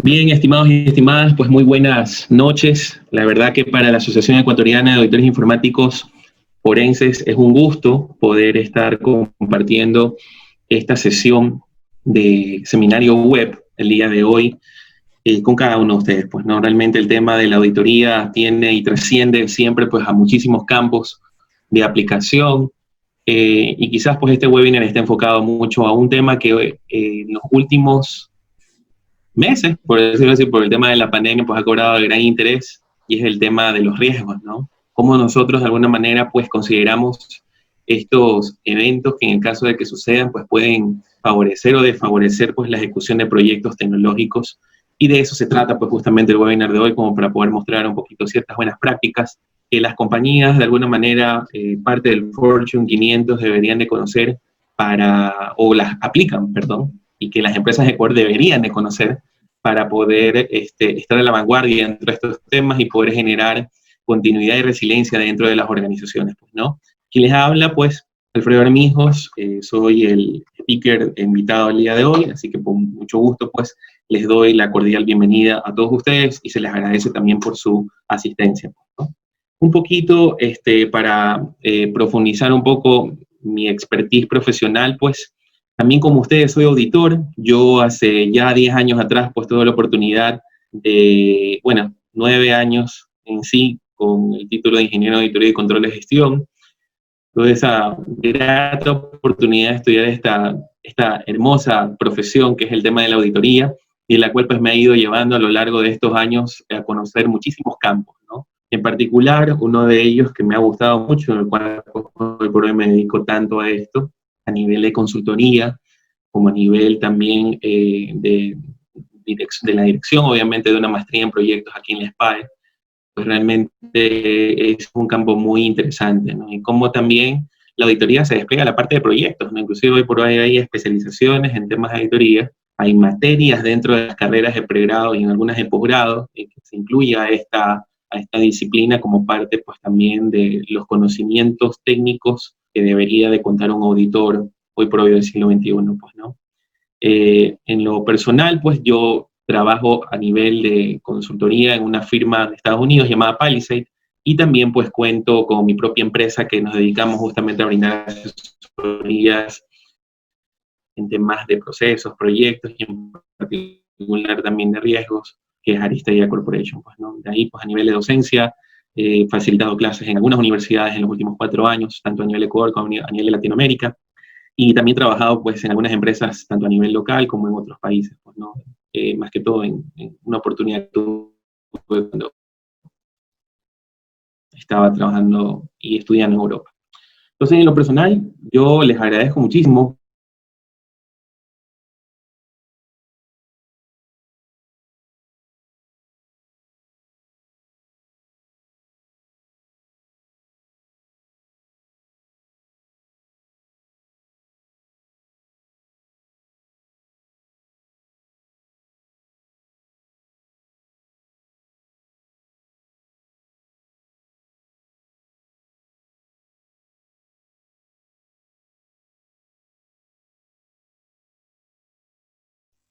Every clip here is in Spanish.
Bien, estimados y estimadas, pues muy buenas noches. La verdad que para la Asociación Ecuatoriana de Auditores Informáticos Forenses es un gusto poder estar compartiendo esta sesión de seminario web el día de hoy con cada uno de ustedes. Pues no, realmente el tema de la auditoría tiene y trasciende siempre pues a muchísimos campos de aplicación y quizás pues este webinar está enfocado mucho a un tema que en los últimos meses, por decirlo así, por el tema de la pandemia, pues ha cobrado gran interés y es el tema de los riesgos, ¿no? Cómo nosotros de alguna manera pues consideramos estos eventos que en el caso de que sucedan pues pueden favorecer o desfavorecer pues la ejecución de proyectos tecnológicos y de eso se trata pues justamente el webinar de hoy como para poder mostrar un poquito ciertas buenas prácticas que las compañías de alguna manera parte del Fortune 500 deberían de conocer o las aplican, perdón, y que las empresas de Ecuador deberían de conocer para poder estar a la vanguardia dentro de estos temas y poder generar continuidad y resiliencia dentro de las organizaciones, pues, ¿no? Quien les habla, pues, Alfredo Armijos, soy el speaker invitado el día de hoy, así que con mucho gusto, pues, les doy la cordial bienvenida a todos ustedes y se les agradece también por su asistencia, ¿no? Un poquito, para profundizar un poco mi expertise profesional, pues, también como ustedes soy auditor, yo hace ya 10 años atrás pues tuve la oportunidad de, 9 años en sí con el título de Ingeniero de Auditoría y Control de Gestión. Tuve esa grata oportunidad de estudiar esta hermosa profesión que es el tema de la auditoría y en la cual pues me ha ido llevando a lo largo de estos años a conocer muchísimos campos, ¿no? En particular, uno de ellos que me ha gustado mucho, en el cual hoy por hoy me dedico tanto a esto, a nivel de consultoría, como a nivel también de la dirección, obviamente, de una maestría en proyectos aquí en la SPAE, pues realmente es un campo muy interesante, ¿no? Y cómo también la auditoría se despliega a la parte de proyectos, ¿no? Inclusive hoy por hoy hay especializaciones en temas de auditoría, hay materias dentro de las carreras de pregrado y en algunas de posgrado, que se incluye a esta disciplina como parte, pues, también de los conocimientos técnicos que debería de contar un auditor hoy por hoy del siglo XXI, pues, ¿no? En lo personal, pues, yo trabajo a nivel de consultoría en una firma de Estados Unidos llamada Palisade y también, pues, cuento con mi propia empresa que nos dedicamos justamente a brindar asesorías en temas de procesos, proyectos y en particular también de riesgos, que es Aristella Corporation, pues, ¿no? De ahí, pues, a nivel de docencia, he facilitado clases en algunas universidades en los últimos 4 años, tanto a nivel Ecuador como a nivel de Latinoamérica, y también he trabajado, pues, en algunas empresas, tanto a nivel local como en otros países, pues, ¿no? Más que todo en una oportunidad que tuve cuando estaba trabajando y estudiando en Europa. Entonces, en lo personal, yo les agradezco muchísimo.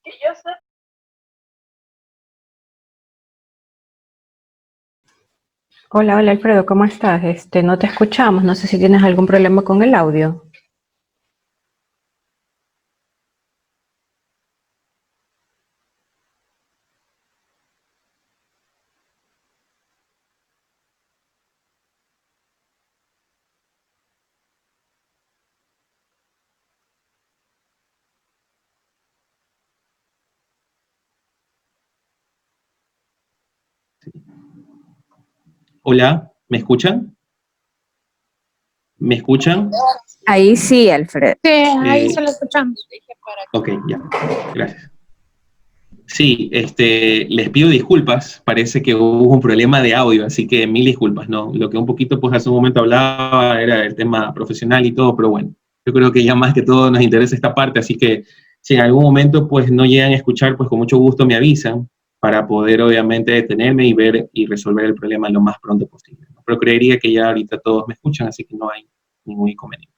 Que yo sé. Hola, hola Alfredo, ¿cómo estás? No te escuchamos, no sé si tienes algún problema con el audio. Hola, ¿me escuchan? ¿Me escuchan? Ahí sí, Alfredo. Sí, ahí se lo escuchamos. Ok, ya, gracias. Sí, les pido disculpas, parece que hubo un problema de audio, así que mil disculpas, ¿no? Lo que un poquito, pues, hace un momento hablaba era el tema profesional y todo, pero bueno, yo creo que ya más que todo nos interesa esta parte, así que si en algún momento, pues, no llegan a escuchar, pues, con mucho gusto me avisan para poder, obviamente, detenerme y ver y resolver el problema lo más pronto posible, ¿no? Pero creería que ya ahorita todos me escuchan, así que no hay ningún inconveniente.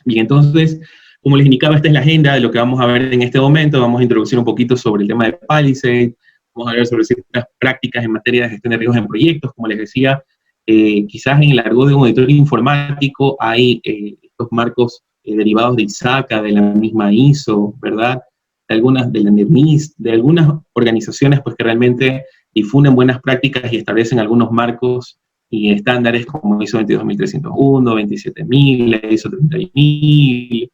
Bien, entonces, como les indicaba, esta es la agenda de lo que vamos a ver en este momento. Vamos a introducir un poquito sobre el tema de Palisade, vamos a hablar sobre ciertas prácticas en materia de gestión de riesgos en proyectos. Como les decía, quizás en el argot de un auditor informático hay estos marcos derivados de ISACA, de la misma ISO, ¿verdad? De algunas, de la NEMIS, de algunas organizaciones pues, que realmente difunden buenas prácticas y establecen algunos marcos y estándares como ISO 22301, 27000, ISO 30000,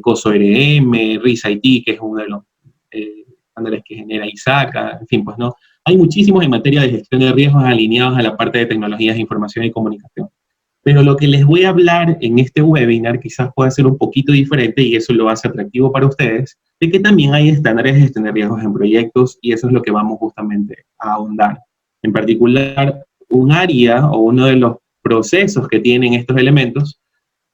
COSO-RM, RIS-IT, que es uno de los estándares que genera ISACA, en fin, pues no. Hay muchísimos en materia de gestión de riesgos alineados a la parte de tecnologías de información y comunicación. Pero lo que les voy a hablar en este webinar quizás pueda ser un poquito diferente y eso lo hace atractivo para ustedes, de que también hay estándares de gestión de riesgos en proyectos y eso es lo que vamos justamente a ahondar. En particular, un área o uno de los procesos que tienen estos elementos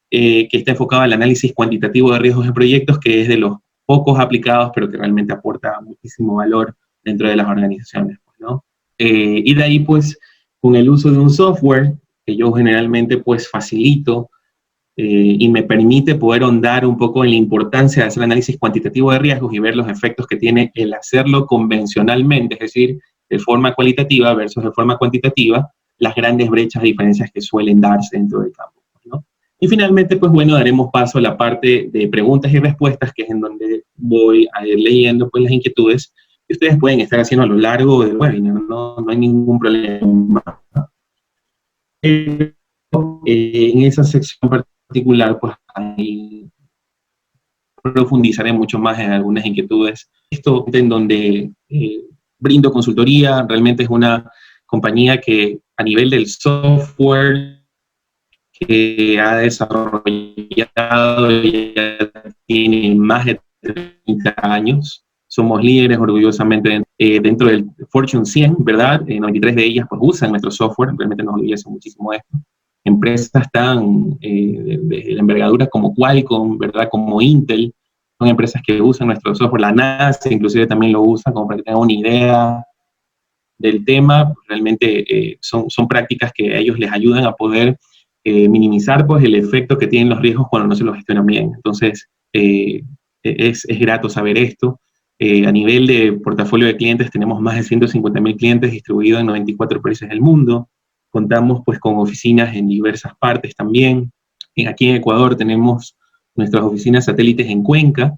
que está enfocado al análisis cuantitativo de riesgos en proyectos, que es de los pocos aplicados, pero que realmente aporta muchísimo valor dentro de las organizaciones, pues, ¿no? Y de ahí, pues, con el uso de un software, que yo generalmente, pues, facilito y me permite poder ahondar un poco en la importancia de hacer análisis cuantitativo de riesgos y ver los efectos que tiene el hacerlo convencionalmente, es decir, de forma cualitativa versus de forma cuantitativa, las grandes brechas de diferencias que suelen darse dentro del campo, ¿no? Y finalmente, pues bueno, daremos paso a la parte de preguntas y respuestas, que es en donde voy a ir leyendo pues las inquietudes que ustedes pueden estar haciendo a lo largo del webinar, no hay ningún problema. En esa sección particular, pues ahí profundizaré mucho más en algunas inquietudes. Esto en donde brindo consultoría, realmente es una compañía que a nivel del software que ha desarrollado ya tiene más de 30 años. Somos líderes orgullosamente dentro del Fortune 100, ¿verdad? 93 de ellas pues usan nuestro software, realmente nos orgullece muchísimo esto. Empresas tan de la envergadura como Qualcomm, ¿verdad? Como Intel, son empresas que usan nuestro software. La NASA inclusive también lo usa, como para que tengan una idea del tema. Realmente son prácticas que a ellos les ayudan a poder minimizar pues, el efecto que tienen los riesgos cuando no se los gestionan bien. Entonces, es grato saber esto. A nivel de portafolio de clientes, tenemos más de 150.000 clientes distribuidos en 94 países del mundo. Contamos pues, con oficinas en diversas partes también. Aquí en Ecuador tenemos nuestras oficinas satélites en Cuenca,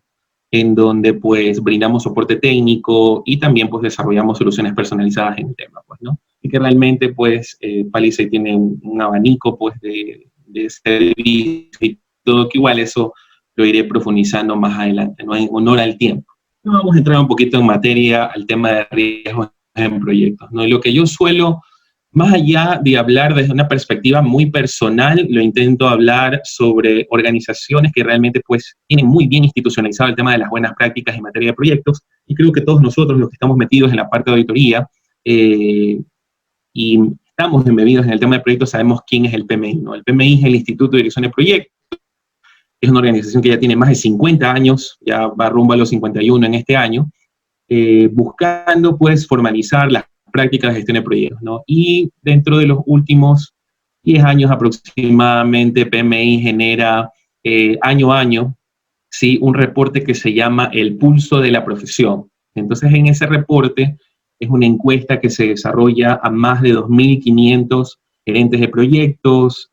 en donde pues brindamos soporte técnico y también pues desarrollamos soluciones personalizadas en el tema, pues, ¿no? Y que realmente pues Palisade tiene un abanico pues de servicios y todo, que igual eso lo iré profundizando más adelante, ¿no? En honor al tiempo. Vamos a entrar un poquito en materia al tema de riesgos en proyectos, ¿no? Y lo que yo suelo, más allá de hablar desde una perspectiva muy personal, lo intento hablar sobre organizaciones que realmente pues tienen muy bien institucionalizado el tema de las buenas prácticas en materia de proyectos, y creo que todos nosotros los que estamos metidos en la parte de auditoría y estamos embebidos en el tema de proyectos sabemos quién es el PMI, ¿no? El PMI es el Instituto de Dirección de Proyectos, es una organización que ya tiene más de 50 años, ya va rumbo a los 51 en este año, buscando pues formalizar las prácticas de gestión de proyectos, ¿no? Y dentro de los últimos 10 años aproximadamente, PMI genera año a año, ¿sí? Un reporte que se llama El Pulso de la Profesión. Entonces, en ese reporte es una encuesta que se desarrolla a más de 2.500 gerentes de proyectos,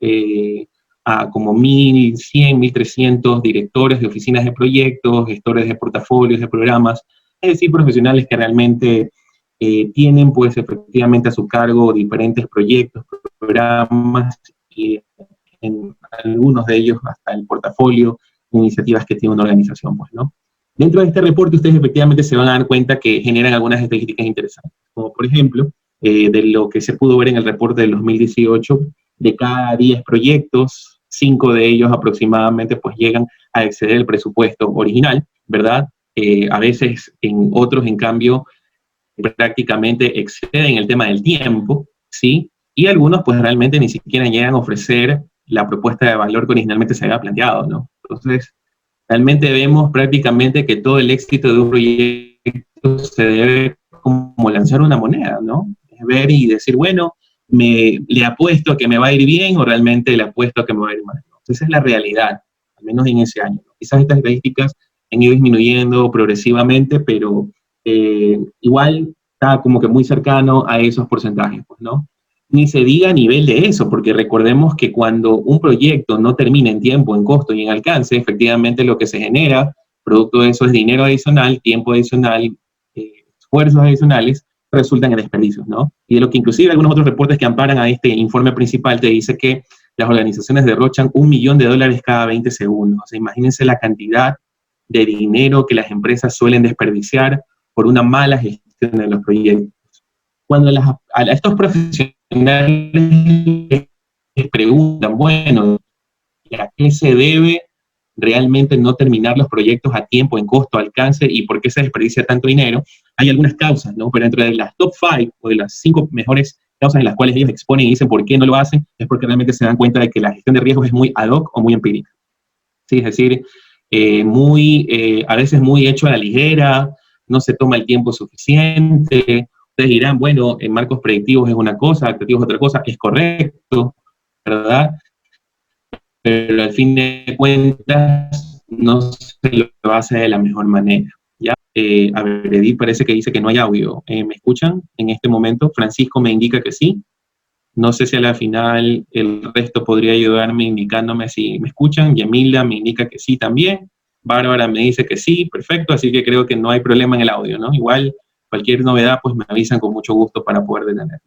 a como 1.100, 1.300 directores de oficinas de proyectos, gestores de portafolios, de programas, es decir, profesionales que realmente tienen pues efectivamente a su cargo diferentes proyectos, programas y en algunos de ellos hasta el portafolio, iniciativas que tiene una organización, pues, ¿no? Dentro de este reporte ustedes efectivamente se van a dar cuenta que generan algunas estadísticas interesantes, como por ejemplo, de lo que se pudo ver en el reporte del 2018, de cada 10 proyectos, 5 de ellos aproximadamente pues llegan a exceder el presupuesto original, ¿verdad? A veces en otros, en cambio, prácticamente exceden el tema del tiempo, ¿sí? Y algunos pues realmente ni siquiera llegan a ofrecer la propuesta de valor que originalmente se había planteado, ¿no? Entonces, realmente vemos prácticamente que todo el éxito de un proyecto se debe como lanzar una moneda, ¿no? Es ver y decir, bueno, le apuesto a que me va a ir bien o realmente le apuesto a que me va a ir mal, ¿no? Esa es la realidad, al menos en ese año, ¿no? Quizás estas estadísticas han ido disminuyendo progresivamente, pero igual está como que muy cercano a esos porcentajes, pues, ¿no? Ni se diga a nivel de eso, porque recordemos que cuando un proyecto no termina en tiempo, en costo y en alcance, efectivamente lo que se genera, producto de eso, es dinero adicional, tiempo adicional, esfuerzos adicionales, resultan en desperdicios, ¿no? Y de lo que inclusive algunos otros reportes que amparan a este informe principal te dice que las organizaciones derrochan $1 millón cada 20 segundos. O sea, imagínense la cantidad de dinero que las empresas suelen desperdiciar por una mala gestión de los proyectos. Cuando a estos profesionales les preguntan, bueno, ¿a qué se debe realmente no terminar los proyectos a tiempo, en costo, alcance, y por qué se desperdicia tanto dinero? Hay algunas causas, ¿no? Pero dentro de las top 5 o de las 5 mejores causas en las cuales ellos exponen y dicen por qué no lo hacen, es porque realmente se dan cuenta de que la gestión de riesgos es muy ad hoc o muy empírica. Sí, es decir, a veces muy hecho a la ligera, no se toma el tiempo suficiente. Ustedes dirán, bueno, en marcos predictivos es una cosa, activos es otra cosa, es correcto, ¿verdad? Pero al fin de cuentas no se lo hace de la mejor manera. ¿Ya? A ver, Edith parece que dice que no hay audio. ¿Me escuchan en este momento? Francisco me indica que sí. No sé si a la final el resto podría ayudarme indicándome si me escuchan. Yamilda me indica que sí también. Bárbara me dice que sí, perfecto, así que creo que no hay problema en el audio, ¿no? Igual, cualquier novedad, pues me avisan con mucho gusto para poder detener.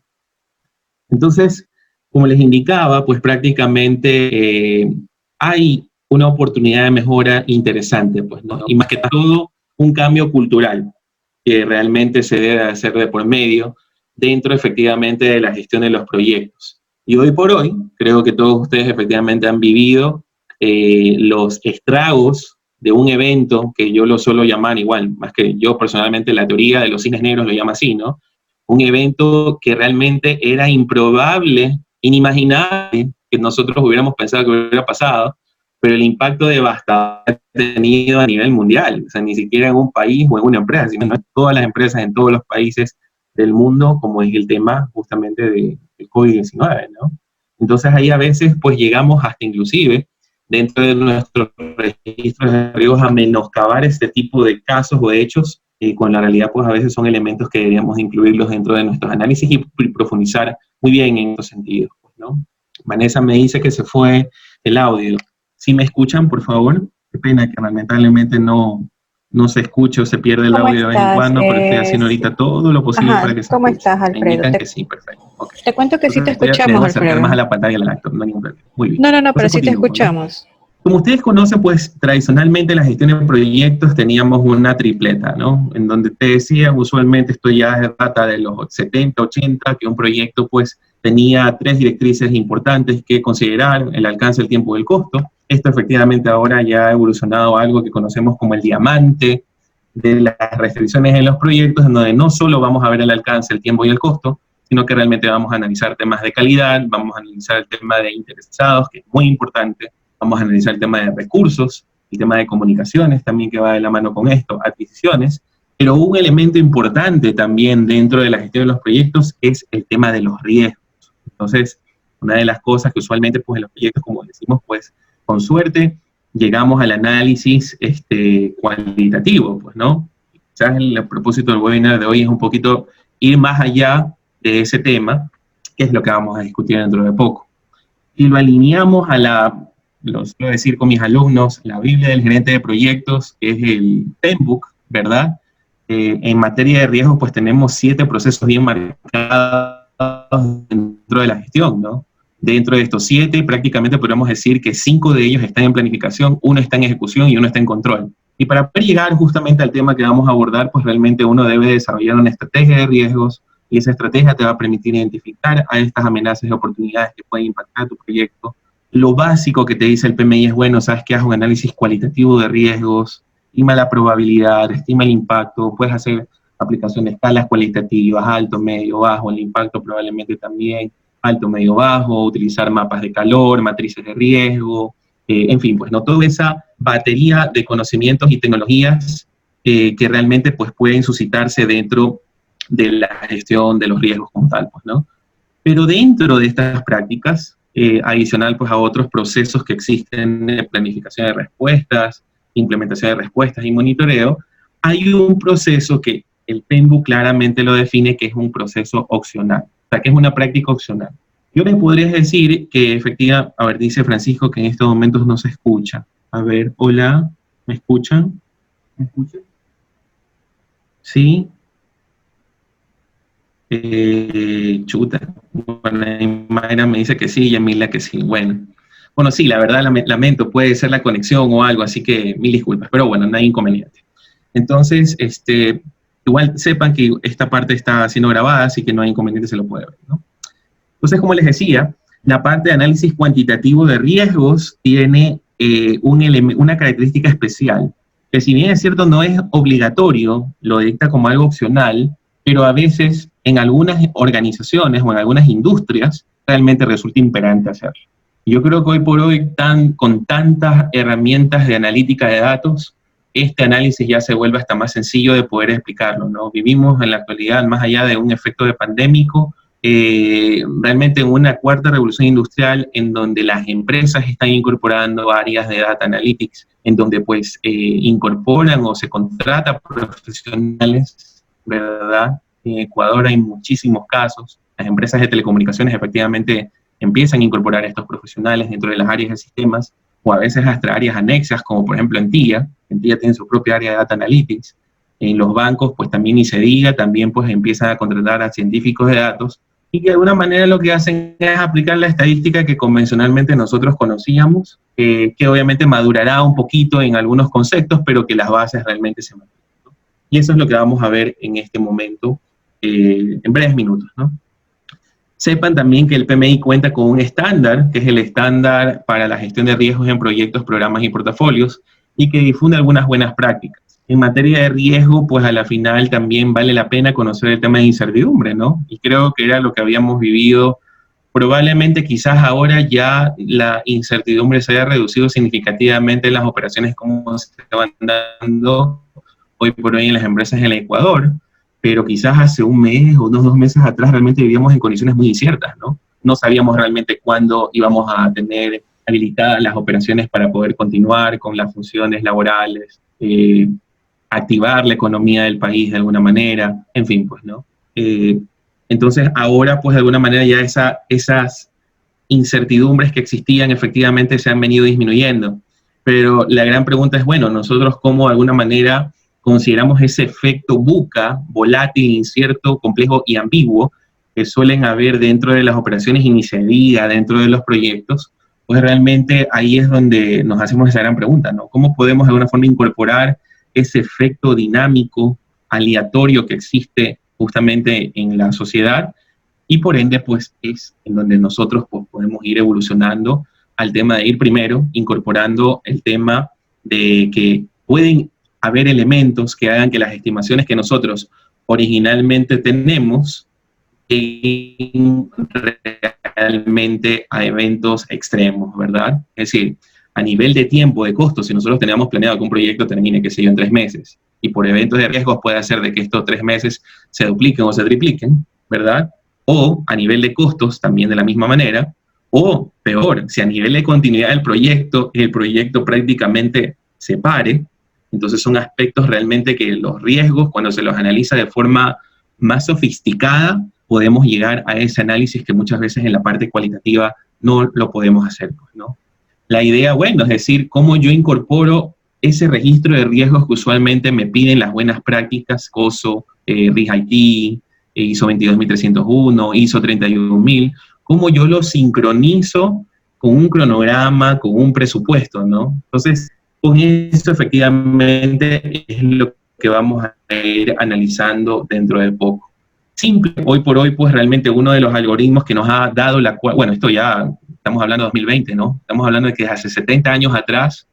Entonces, como les indicaba, pues prácticamente hay una oportunidad de mejora interesante, pues, ¿no? Y más que todo, un cambio cultural que realmente se debe hacer de por medio dentro efectivamente de la gestión de los proyectos. Y hoy por hoy, creo que todos ustedes efectivamente han vivido los estragos de un evento que yo lo suelo llamar igual, más que yo personalmente la teoría de los cines negros lo llama así, ¿no? Un evento que realmente era improbable, inimaginable que nosotros hubiéramos pensado que hubiera pasado, pero el impacto devastador tenido a nivel mundial, o sea, ni siquiera en un país o en una empresa, sino en todas las empresas, en todos los países del mundo, como es el tema justamente del COVID-19, ¿no? Entonces ahí a veces pues llegamos hasta inclusive dentro de nuestros registros de riesgos a menoscabar este tipo de casos o de hechos, con la realidad pues a veces son elementos que deberíamos incluirlos dentro de nuestros análisis y profundizar muy bien en estos sentidos, ¿no? Vanessa me dice que se fue el audio. ¿Sí me escuchan, por favor? Qué pena que lamentablemente no se escucha o se pierde el audio de vez en cuando, pero estoy haciendo ahorita todo lo posible para que se escuche. ¿Cómo estás, Alfredo? Me indican que sí, perfecto. Okay. Te cuento que Entonces, sí te escuchamos, Alfredo. Voy a más a la pantalla del laptop, no hay ningún problema. Muy bien. No, pero sí te escuchamos. ¿No? Como ustedes conocen, pues tradicionalmente en la gestión de proyectos teníamos una tripleta, ¿no? En donde te decía, usualmente esto ya data de los 70, 80, que un proyecto pues tenía 3 directrices importantes que considerar: el alcance, el tiempo y el costo. Esto efectivamente ahora ya ha evolucionado a algo que conocemos como el diamante de las restricciones en los proyectos, en donde no solo vamos a ver el alcance, el tiempo y el costo, sino que realmente vamos a analizar temas de calidad, vamos a analizar el tema de interesados, que es muy importante, vamos a analizar el tema de recursos, el tema de comunicaciones también que va de la mano con esto, adquisiciones, pero un elemento importante también dentro de la gestión de los proyectos es el tema de los riesgos. Entonces, una de las cosas que usualmente pues en los proyectos, como decimos, pues con suerte llegamos al análisis cualitativo, pues, ¿no? Quizás el propósito del webinar de hoy es un poquito ir más allá de ese tema, que es lo que vamos a discutir dentro de poco. Y lo alineamos a lo suelo decir con mis alumnos, la Biblia del gerente de proyectos, que es el Penbook, ¿verdad? En materia de riesgos, pues tenemos 7 procesos bien marcados dentro de la gestión, ¿no? Dentro de estos 7, prácticamente podemos decir que 5 de ellos están en planificación, 1 está en ejecución y 1 está en control. Y para poder llegar justamente al tema que vamos a abordar, pues realmente uno debe desarrollar una estrategia de riesgos, y esa estrategia te va a permitir identificar a estas amenazas y oportunidades que pueden impactar tu proyecto. Lo básico que te dice el PMI es, bueno, sabes que haz un análisis cualitativo de riesgos, estima la probabilidad, estima el impacto, puedes hacer aplicación de escalas cualitativas, alto, medio, bajo, el impacto probablemente también, alto, medio, bajo, utilizar mapas de calor, matrices de riesgo, en fin, pues no toda esa batería de conocimientos y tecnologías que realmente pues pueden suscitarse dentro de la gestión de los riesgos como tal, pues, ¿no? Pero dentro de estas prácticas, adicional pues a otros procesos que existen de planificación de respuestas, implementación de respuestas y monitoreo, hay un proceso que el PMBOK claramente lo define que es un proceso opcional, o sea, que es una práctica opcional. Yo les podría decir que efectivamente, a ver, dice Francisco que en estos momentos no se escucha. A ver, hola, ¿me escuchan? ¿Me escuchan? ¿Sí? Chuta. Bueno, Mayra me dice que sí, y Yamila que sí. Bueno, sí, la verdad lamento, puede ser la conexión o algo, así que mil disculpas, pero bueno, no hay inconveniente. Entonces, igual sepan que esta parte está siendo grabada, así que no hay inconveniente, se lo puede ver, ¿no? Entonces, como les decía, la parte de análisis cuantitativo de riesgos tiene una característica especial, que si bien es cierto no es obligatorio, lo dicta como algo opcional, pero a veces en algunas organizaciones o en algunas industrias realmente resulta imperante hacerlo. Yo creo que hoy por hoy, con tantas herramientas de analítica de datos, este análisis ya se vuelve hasta más sencillo de poder explicarlo, ¿no? Vivimos en la actualidad, más allá de un efecto de pandémico, realmente en una cuarta revolución industrial en donde las empresas están incorporando áreas de data analytics, en donde pues incorporan o se contrata profesionales, ¿verdad? En Ecuador hay muchísimos casos, las empresas de telecomunicaciones efectivamente empiezan a incorporar a estos profesionales dentro de las áreas de sistemas, o a veces hasta áreas anexas, como por ejemplo en TIA tiene su propia área de Data Analytics. En los bancos, pues también ni se diga, también pues empiezan a contratar a científicos de datos, y que de alguna manera lo que hacen es aplicar la estadística que convencionalmente nosotros conocíamos, que obviamente madurará un poquito en algunos conceptos, pero que las bases realmente se mantienen, ¿no? Y eso es lo que vamos a ver en este momento, en breves minutos, ¿no? Sepan también que el PMI cuenta con un estándar, que es el estándar para la gestión de riesgos en proyectos, programas y portafolios, y que difunde algunas buenas prácticas. En materia de riesgo, pues a la final también vale la pena conocer el tema de incertidumbre, ¿no? Y creo que era lo que habíamos vivido. Probablemente quizás ahora ya la incertidumbre se haya reducido significativamente en las operaciones como se van dando hoy por hoy en las empresas en el Ecuador, pero quizás hace un mes o unos 2 meses atrás realmente vivíamos en condiciones muy inciertas, ¿no? No sabíamos realmente cuándo íbamos a tener habilitadas las operaciones para poder continuar con las funciones laborales, activar la economía del país de alguna manera, en fin, pues, ¿no? Entonces, ahora, pues, de alguna manera ya esas incertidumbres que existían efectivamente se han venido disminuyendo. Pero la gran pregunta es, bueno, nosotros cómo de alguna manera consideramos ese efecto VUCA, volátil, incierto, complejo y ambiguo, que suelen haber dentro de las operaciones y ni se diga dentro de los proyectos, pues realmente ahí es donde nos hacemos esa gran pregunta, ¿no? ¿Cómo podemos de alguna forma incorporar ese efecto dinámico, aleatorio que existe justamente en la sociedad? Y por ende, pues es en donde nosotros pues, podemos ir evolucionando al tema de ir primero incorporando el tema de que pueden haber elementos que hagan que las estimaciones que nosotros originalmente tenemos lleguen realmente a eventos extremos, ¿verdad? Es decir, a nivel de tiempo, de costo, si nosotros teníamos planeado que un proyecto termine, qué sé yo, en 3 meses, y por eventos de riesgos puede hacer de que estos 3 meses se dupliquen o se tripliquen, ¿verdad? O a nivel de costos, también de la misma manera, o peor, si a nivel de continuidad del proyecto, el proyecto prácticamente se pare, entonces son aspectos realmente que los riesgos, cuando se los analiza de forma más sofisticada, podemos llegar a ese análisis que muchas veces en la parte cualitativa no lo podemos hacer, ¿no? La idea, bueno, es decir, cómo yo incorporo ese registro de riesgos que usualmente me piden las buenas prácticas, COSO, RIS-IT, ISO 22301, ISO 31000, cómo yo lo sincronizo con un cronograma, con un presupuesto, ¿no? Entonces, con eso efectivamente es lo que vamos a ir analizando dentro de poco. Simple, hoy por hoy, pues realmente uno de los algoritmos que nos ha dado bueno, esto ya estamos hablando de 2020, ¿no? Estamos hablando de que hace 70 años atrás,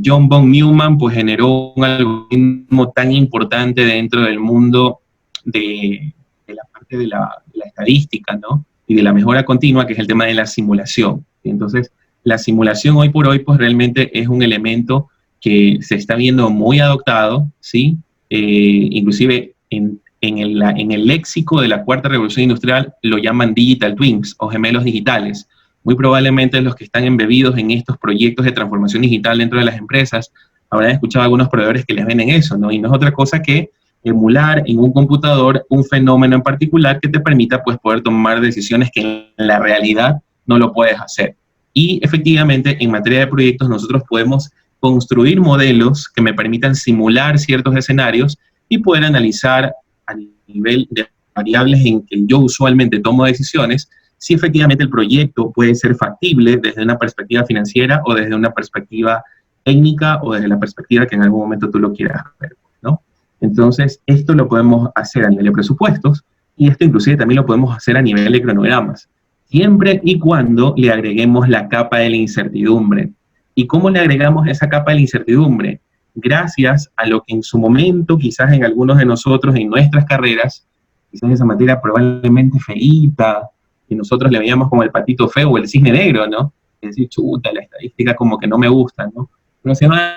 John von Neumann pues generó un algoritmo tan importante dentro del mundo de la parte de la estadística, ¿no? Y de la mejora continua, que es el tema de la simulación. Entonces, la simulación hoy por hoy, pues realmente es un elemento que se está viendo muy adoptado, ¿sí? Inclusive en el léxico de la cuarta revolución industrial lo llaman digital twins o gemelos digitales. Muy probablemente los que están embebidos en estos proyectos de transformación digital dentro de las empresas habrán escuchado a algunos proveedores que les venden eso, ¿no? Y no es otra cosa que emular en un computador un fenómeno en particular que te permita pues poder tomar decisiones que en la realidad no lo puedes hacer. Y efectivamente en materia de proyectos nosotros podemos construir modelos que me permitan simular ciertos escenarios y poder analizar a nivel de variables en que yo usualmente tomo decisiones, si efectivamente el proyecto puede ser factible desde una perspectiva financiera o desde una perspectiva técnica o desde la perspectiva que en algún momento tú lo quieras ver, ¿no? Entonces, esto lo podemos hacer a nivel de presupuestos y esto inclusive también lo podemos hacer a nivel de cronogramas, siempre y cuando le agreguemos la capa de la incertidumbre. ¿Y cómo le agregamos esa capa de la incertidumbre? Gracias a lo que en su momento, quizás en algunos de nosotros, en nuestras carreras, quizás esa materia probablemente feíta, y nosotros le veíamos como el patito feo o el cisne negro, ¿no? Es decir, chuta, la estadística como que no me gusta, ¿no? Pero se va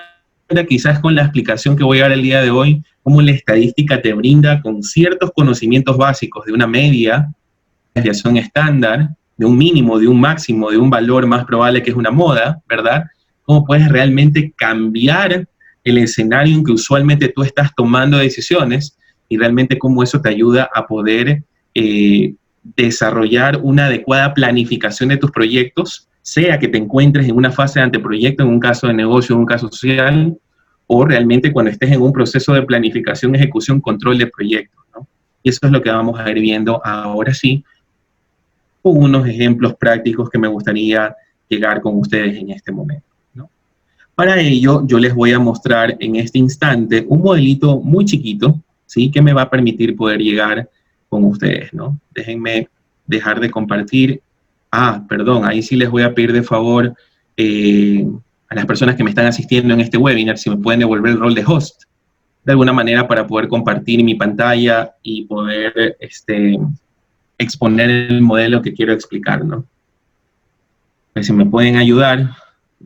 quizás con la explicación que voy a dar el día de hoy, cómo la estadística te brinda con ciertos conocimientos básicos de una media, de desviación estándar, de un mínimo, de un máximo, de un valor más probable que es una moda, ¿verdad? Cómo puedes realmente cambiar el escenario en que usualmente tú estás tomando decisiones y realmente cómo eso te ayuda a poder desarrollar una adecuada planificación de tus proyectos, sea que te encuentres en una fase de anteproyecto, en un caso de negocio, en un caso social, o realmente cuando estés en un proceso de planificación, ejecución, control de proyectos, ¿no? Y eso es lo que vamos a ir viendo ahora sí, con unos ejemplos prácticos que me gustaría llegar con ustedes en este momento, ¿no? Para ello, yo les voy a mostrar en este instante un modelito muy chiquito, ¿sí? Que me va a permitir poder llegar con ustedes, ¿no? Déjenme dejar de compartir. Perdón, ahí sí les voy a pedir de favor a las personas que me están asistiendo en este webinar, si me pueden devolver el rol de host, de alguna manera para poder compartir mi pantalla y poder exponer el modelo que quiero explicar, ¿no? Pues si me pueden ayudar,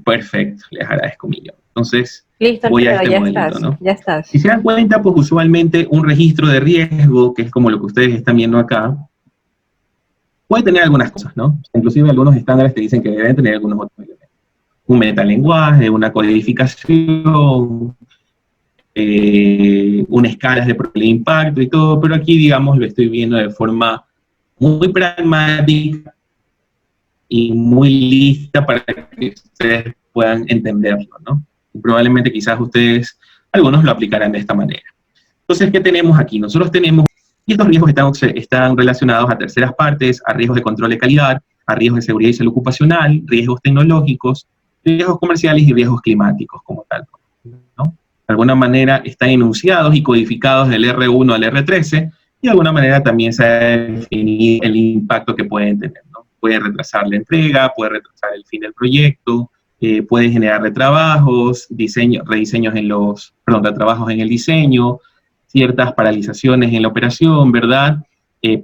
perfecto, les agradezco millón. Entonces, listo, voy a este ya modelito, estás, ¿no? Ya estás. Si se dan cuenta, pues usualmente un registro de riesgo, que es como lo que ustedes están viendo acá, puede tener algunas cosas, ¿no? Inclusive algunos estándares te dicen que deben tener algunos otros elementos. Un metalenguaje, una codificación, una escala de probabilidad de impacto y todo, pero aquí, digamos, lo estoy viendo de forma muy pragmática y muy lista para que ustedes puedan entenderlo, ¿no? Y probablemente quizás ustedes, algunos lo aplicarán de esta manera. Entonces, ¿qué tenemos aquí? Nosotros tenemos, y estos riesgos están relacionados a terceras partes, a riesgos de control de calidad, a riesgos de seguridad y salud ocupacional, riesgos tecnológicos, riesgos comerciales y riesgos climáticos como tal, ¿no? De alguna manera están enunciados y codificados del R1 al R13, y de alguna manera también se ha definido el impacto que pueden tener, ¿no? Puede retrasar la entrega, puede retrasar el fin del proyecto, puede generar retrabajos, rediseños retrabajos en el diseño, ciertas paralizaciones en la operación, ¿verdad?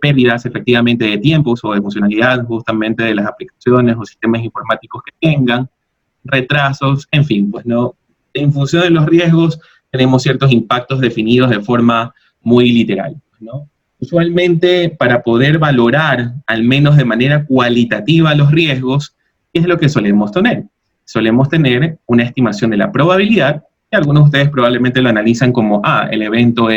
Pérdidas efectivamente de tiempos o de funcionalidad justamente de las aplicaciones o sistemas informáticos que tengan, retrasos, en fin, pues no. En función de los riesgos tenemos ciertos impactos definidos de forma muy literal, ¿no? Usualmente para poder valorar, al menos de manera cualitativa, los riesgos, ¿qué es lo que solemos tener? Solemos tener una estimación de la probabilidad, que algunos de ustedes probablemente lo analizan como, el evento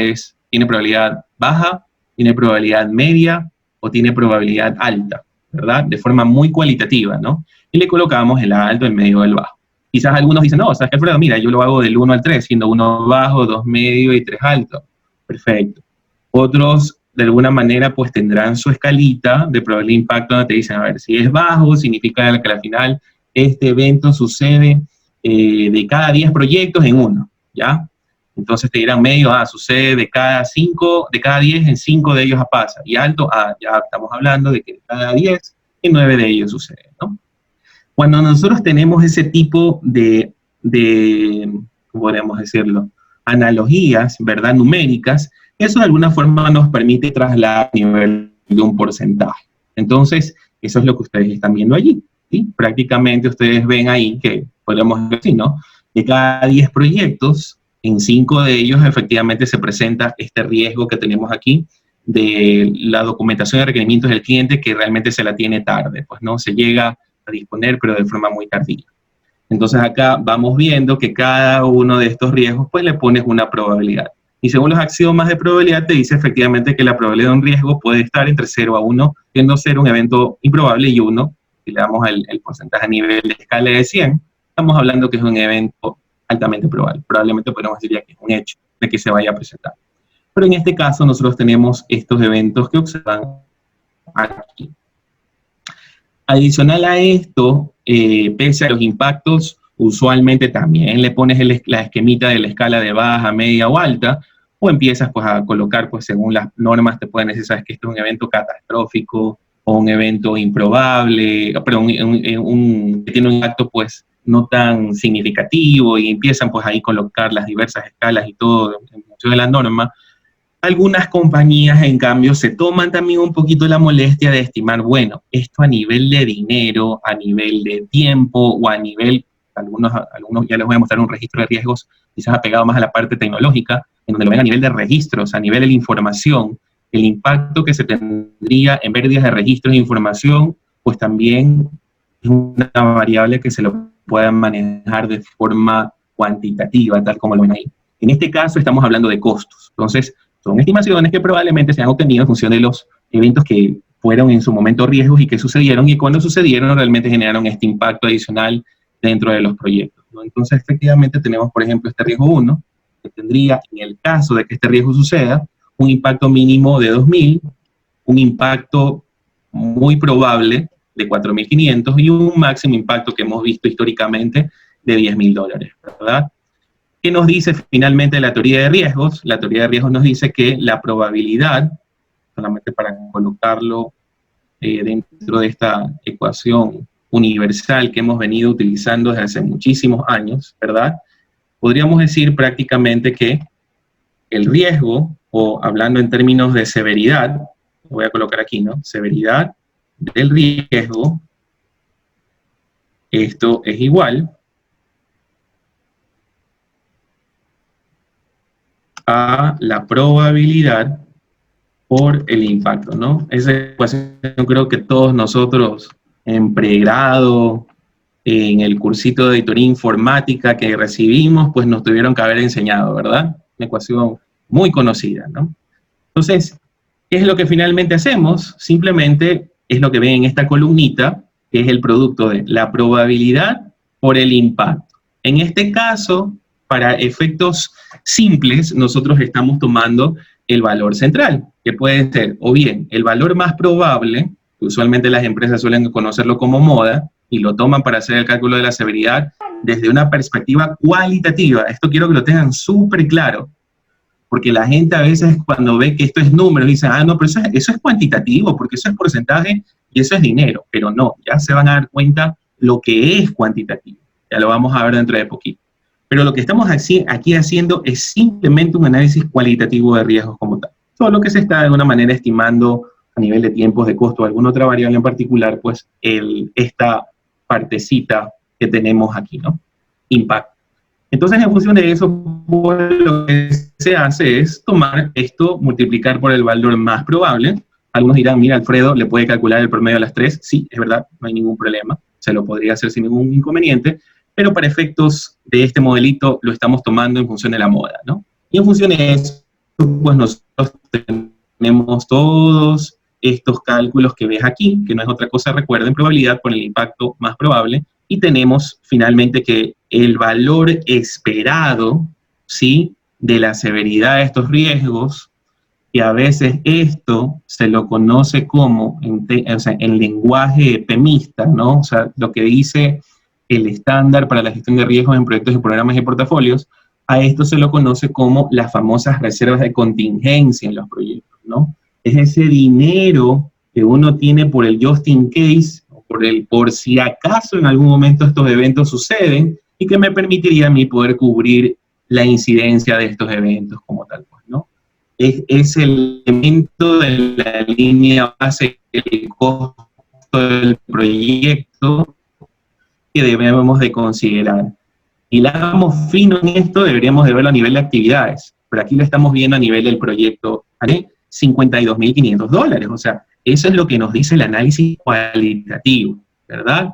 tiene probabilidad baja, tiene probabilidad media o tiene probabilidad alta, ¿verdad? De forma muy cualitativa, ¿no? Y le colocamos el alto, el medio o el bajo. Quizás algunos dicen, no, ¿sabes qué, Alfredo? Mira, yo lo hago del 1 al 3, siendo 1 bajo, 2 medio y 3 alto. Perfecto. Otros, de alguna manera, pues tendrán su escalita de probabilidad de impacto donde te dicen, a ver, si es bajo, significa que al final este evento sucede de cada 10 proyectos en uno, ¿ya? Entonces te dirán medio, sucede de cada 10 en 5 de ellos pasa. Y alto, ya estamos hablando de que de cada 10 en 9 de ellos sucede, ¿no? Cuando nosotros tenemos ese tipo de ¿cómo podríamos decirlo? Analogías, ¿verdad? Numéricas, eso de alguna forma nos permite trasladar a nivel de un porcentaje. Entonces, eso es lo que ustedes están viendo allí, ¿sí? Prácticamente ustedes ven ahí que, podríamos decir, ¿no? De cada 10 proyectos, en 5 de ellos efectivamente se presenta este riesgo que tenemos aquí de la documentación de requerimientos del cliente que realmente se la tiene tarde, pues no se llega a disponer, pero de forma muy tardía. Entonces acá vamos viendo que cada uno de estos riesgos pues le pones una probabilidad. Y según los axiomas de probabilidad te dice efectivamente que la probabilidad de un riesgo puede estar entre 0 a 1, siendo 0 un evento improbable y 1, si le damos el porcentaje a nivel de escala de 100, estamos hablando que es un evento altamente probable. Probablemente podemos decir ya que es un hecho de que se vaya a presentar. Pero en este caso nosotros tenemos estos eventos que observan aquí. Adicional a esto, pese a los impactos, usualmente también le pones la esquemita de la escala de baja, media o alta, o empiezas pues a colocar, pues según las normas te pueden decir, sabes que esto es un evento catastrófico, o un evento improbable, pero que tiene un impacto pues no tan significativo, y empiezan pues ahí a colocar las diversas escalas y todo en función de la norma. Algunas compañías, en cambio, se toman también un poquito la molestia de estimar, bueno, esto a nivel de dinero, a nivel de tiempo, o a nivel, algunos ya les voy a mostrar un registro de riesgos, quizás apegado más a la parte tecnológica, en donde lo ven a nivel de registros, a nivel de la información, el impacto que se tendría en pérdidas de registros de información, pues también es una variable que se lo puedan manejar de forma cuantitativa, tal como lo ven ahí. En este caso estamos hablando de costos. Entonces, son estimaciones que probablemente se han obtenido en función de los eventos que fueron en su momento riesgos y que sucedieron, y cuando sucedieron realmente generaron este impacto adicional dentro de los proyectos, ¿no? Entonces, efectivamente, tenemos, por ejemplo, este riesgo 1, que tendría, en el caso de que este riesgo suceda, un impacto mínimo de 2.000, un impacto muy probable de 4.500 y un máximo impacto que hemos visto históricamente de $10.000, ¿verdad? ¿Qué nos dice finalmente la teoría de riesgos? La teoría de riesgos nos dice que la probabilidad, solamente para colocarlo dentro de esta ecuación universal que hemos venido utilizando desde hace muchísimos años, ¿verdad? Podríamos decir prácticamente que el riesgo, o hablando en términos de severidad, voy a colocar aquí, ¿no? Severidad del riesgo, esto es igual a la probabilidad por el impacto, ¿no? Esa ecuación creo que todos nosotros en pregrado, en el cursito de auditoría informática que recibimos, pues nos tuvieron que haber enseñado, ¿verdad? Una ecuación muy conocida, ¿no? Entonces, ¿qué es lo que finalmente hacemos? Simplemente es lo que ven en esta columnita, que es el producto de la probabilidad por el impacto. En este caso, para efectos simples, nosotros estamos tomando el valor central, que puede ser o bien el valor más probable, que usualmente las empresas suelen conocerlo como moda, y lo toman para hacer el cálculo de la severidad desde una perspectiva cualitativa. Esto quiero que lo tengan súper claro, porque la gente a veces cuando ve que esto es número, dice, ah, no, pero eso es cuantitativo, porque eso es porcentaje y eso es dinero. Pero no, ya se van a dar cuenta lo que es cuantitativo. Ya lo vamos a ver dentro de poquito. Pero lo que estamos aquí haciendo es simplemente un análisis cualitativo de riesgos como tal. Solo que se está de alguna manera estimando a nivel de tiempos, de costo, alguna otra variable en particular, pues esta partecita que tenemos aquí, ¿no? Impacto. Entonces, en función de eso, pues, lo que se hace es tomar esto, multiplicar por el valor más probable. Algunos dirán, mira, Alfredo, ¿le puede calcular el promedio a las 3? Sí, es verdad, no hay ningún problema. Se lo podría hacer sin ningún inconveniente, pero para efectos de este modelito lo estamos tomando en función de la moda, ¿no? Y en función de eso, pues nosotros tenemos todos estos cálculos que ves aquí, que no es otra cosa, recuerden, probabilidad por el impacto más probable, y tenemos finalmente que el valor esperado, ¿sí?, de la severidad de estos riesgos, y a veces esto se lo conoce como, en lenguaje PEMista, ¿no? O sea, lo que dice el estándar para la gestión de riesgos en proyectos y programas y portafolios, a esto se lo conoce como las famosas reservas de contingencia en los proyectos, ¿no? Es ese dinero que uno tiene por el just in case, por si acaso en algún momento estos eventos suceden, y que me permitiría a mí poder cubrir la incidencia de estos eventos como tal, pues, ¿no? Es el elemento de la línea base, el costo del proyecto que debemos de considerar. Y la damos fino en esto, deberíamos de verlo a nivel de actividades, pero aquí lo estamos viendo a nivel del proyecto, ¿vale? $52.500, o sea, eso es lo que nos dice el análisis cualitativo, ¿verdad?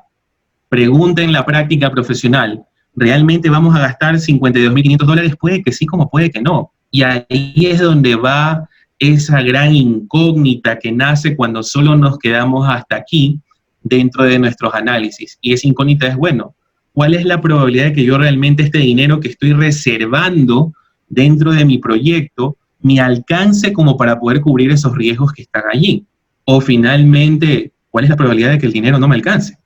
Pregunta en la práctica profesional, ¿realmente vamos a gastar $52.500? Puede que sí, como puede que no. Y ahí es donde va esa gran incógnita que nace cuando solo nos quedamos hasta aquí dentro de nuestros análisis. Y esa incógnita es, bueno, ¿cuál es la probabilidad de que yo realmente este dinero que estoy reservando dentro de mi proyecto me alcance como para poder cubrir esos riesgos que están allí? O finalmente, ¿cuál es la probabilidad de que el dinero no me alcance?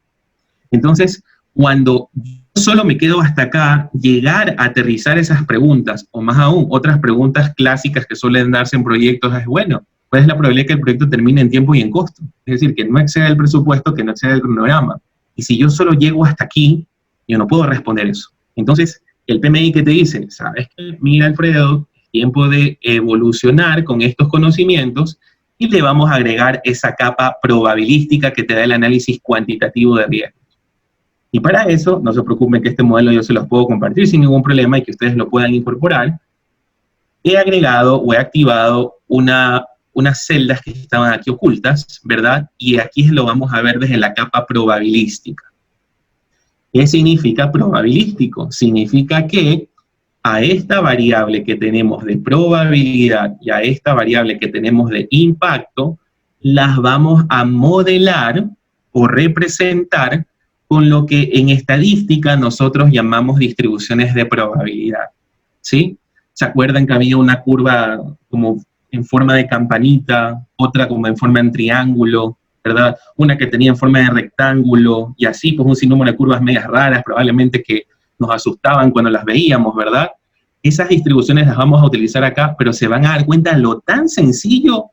Entonces, cuando yo solo me quedo hasta acá, llegar a aterrizar esas preguntas, o más aún, otras preguntas clásicas que suelen darse en proyectos es, bueno, ¿cuál es la probabilidad de que el proyecto termine en tiempo y en costo? Es decir, que no exceda el presupuesto, que no exceda el cronograma. Y si yo solo llego hasta aquí, yo no puedo responder eso. Entonces, el PMI que te dice, ¿sabes qué? Mira, Alfredo, es tiempo de evolucionar con estos conocimientos y le vamos a agregar esa capa probabilística que te da el análisis cuantitativo de riesgo. Y para eso, no se preocupen que este modelo yo se los puedo compartir sin ningún problema y que ustedes lo puedan incorporar. He agregado o he activado unas celdas que estaban aquí ocultas, ¿verdad? Y aquí lo vamos a ver desde la capa probabilística. ¿Qué significa probabilístico? Significa que a esta variable que tenemos de probabilidad y a esta variable que tenemos de impacto, las vamos a modelar o representar con lo que en estadística nosotros llamamos distribuciones de probabilidad, ¿sí? ¿Se acuerdan que había una curva como en forma de campanita, otra como en forma de triángulo, ¿verdad? Una que tenía en forma de rectángulo, y así, pues un sinnúmero de curvas medias raras, probablemente que nos asustaban cuando las veíamos, ¿verdad? Esas distribuciones las vamos a utilizar acá, pero se van a dar cuenta de lo tan sencillo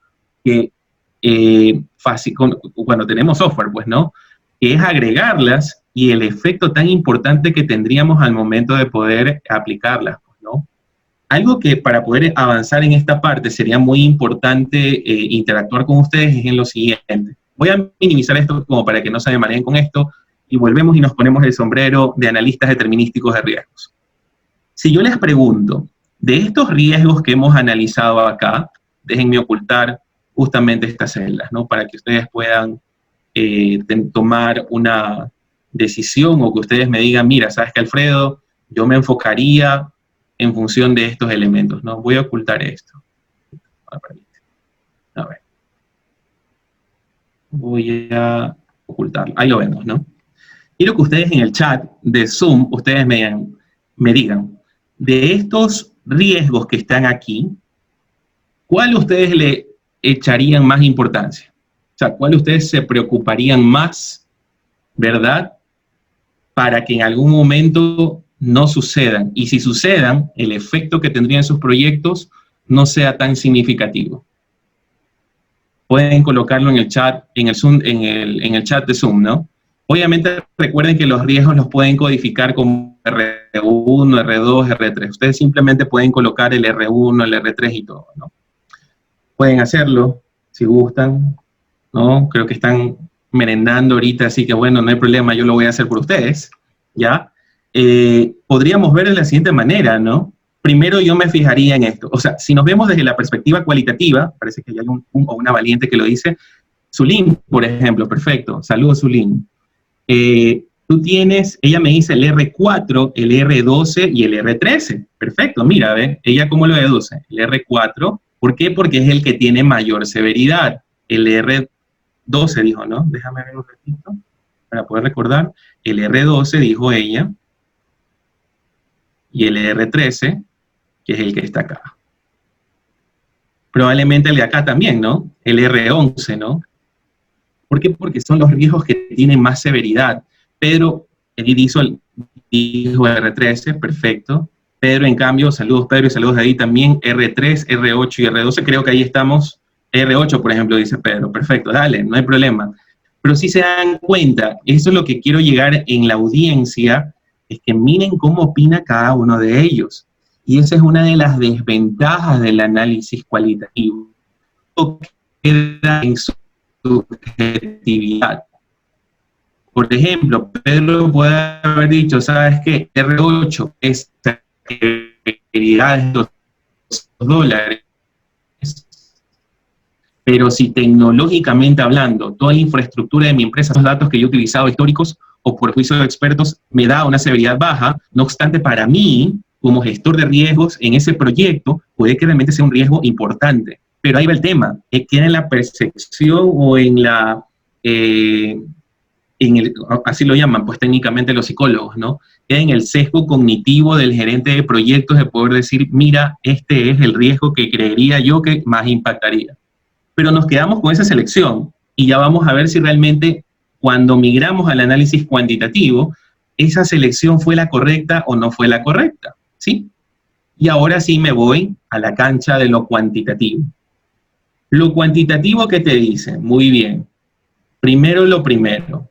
que fácil, cuando tenemos software, pues, ¿no? Que es agregarlas y el efecto tan importante que tendríamos al momento de poder aplicarlas, pues, ¿no? Algo que para poder avanzar en esta parte sería muy importante interactuar con ustedes es en lo siguiente. Voy a minimizar esto como para que no se me mareen con esto y volvemos y nos ponemos el sombrero de analistas determinísticos de riesgos. Si yo les pregunto, de estos riesgos que hemos analizado acá, déjenme ocultar justamente estas celdas, ¿no? Para que ustedes puedan tomar una decisión o que ustedes me digan, mira, ¿sabes qué, Alfredo? Yo me enfocaría en función de estos elementos, ¿no? Voy a ocultar esto. A ver. Voy a ocultarlo. Ahí lo vemos, ¿no? Quiero que ustedes en el chat de Zoom, ustedes me digan, de estos riesgos que están aquí, ¿cuál ustedes le echarían más importancia? O sea, ¿cuál ustedes se preocuparían más, verdad? Para que en algún momento no sucedan. Y si sucedan, el efecto que tendrían sus proyectos no sea tan significativo. Pueden colocarlo en el chat, en el Zoom, en el chat de Zoom, ¿no? Obviamente recuerden que los riesgos los pueden codificar como R1, R2, R3. Ustedes simplemente pueden colocar el R1, el R3 y todo, ¿no? Pueden hacerlo, si gustan, ¿no? Creo que están merendando ahorita, así que bueno, no hay problema, yo lo voy a hacer por ustedes, ¿ya? Podríamos ver de la siguiente manera, ¿no? Primero yo me fijaría en esto. O sea, si nos vemos desde la perspectiva cualitativa, parece que hay una valiente que lo dice, Zulín, por ejemplo, perfecto, saludos Zulín. Tú tienes, ella me dice el R4, el R12 y el R13. Perfecto, mira, ¿ves? Ella cómo lo deduce. El R4, ¿por qué? Porque es el que tiene mayor severidad. El R12 dijo, ¿no? Déjame ver un ratito para poder recordar. El R12 dijo ella. Y el R13, que es el que está acá. Probablemente el de acá también, ¿no? El R11, ¿no? ¿Por qué? Porque son los riesgos que tienen más severidad. Pedro dijo R13, perfecto. Pedro, en cambio, saludos Pedro y saludos de ahí también, R3, R8 y R12, creo que ahí estamos. R8, por ejemplo, dice Pedro, perfecto, dale, no hay problema. Pero si se dan cuenta, eso es lo que quiero llegar en la audiencia, es que miren cómo opina cada uno de ellos. Y esa es una de las desventajas del análisis cualitativo. Queda en su subjetividad. Por ejemplo, Pedro puede haber dicho, ¿sabes qué? R8 es severidad de $2. Pero si tecnológicamente hablando, toda la infraestructura de mi empresa, los datos que yo he utilizado históricos o por juicio de expertos, me da una severidad baja, no obstante, para mí, como gestor de riesgos en ese proyecto, puede que realmente sea un riesgo importante. Pero ahí va el tema, queda en la percepción o en la, así lo llaman pues técnicamente los psicólogos, ¿no? Queda en el sesgo cognitivo del gerente de proyectos de poder decir, mira, este es el riesgo que creería yo que más impactaría. Pero nos quedamos con esa selección y ya vamos a ver si realmente cuando migramos al análisis cuantitativo, esa selección fue la correcta o no fue la correcta, ¿sí? Y ahora sí me voy a la cancha de lo cuantitativo. Lo cuantitativo, ¿qué te dice? Muy bien. Primero lo primero.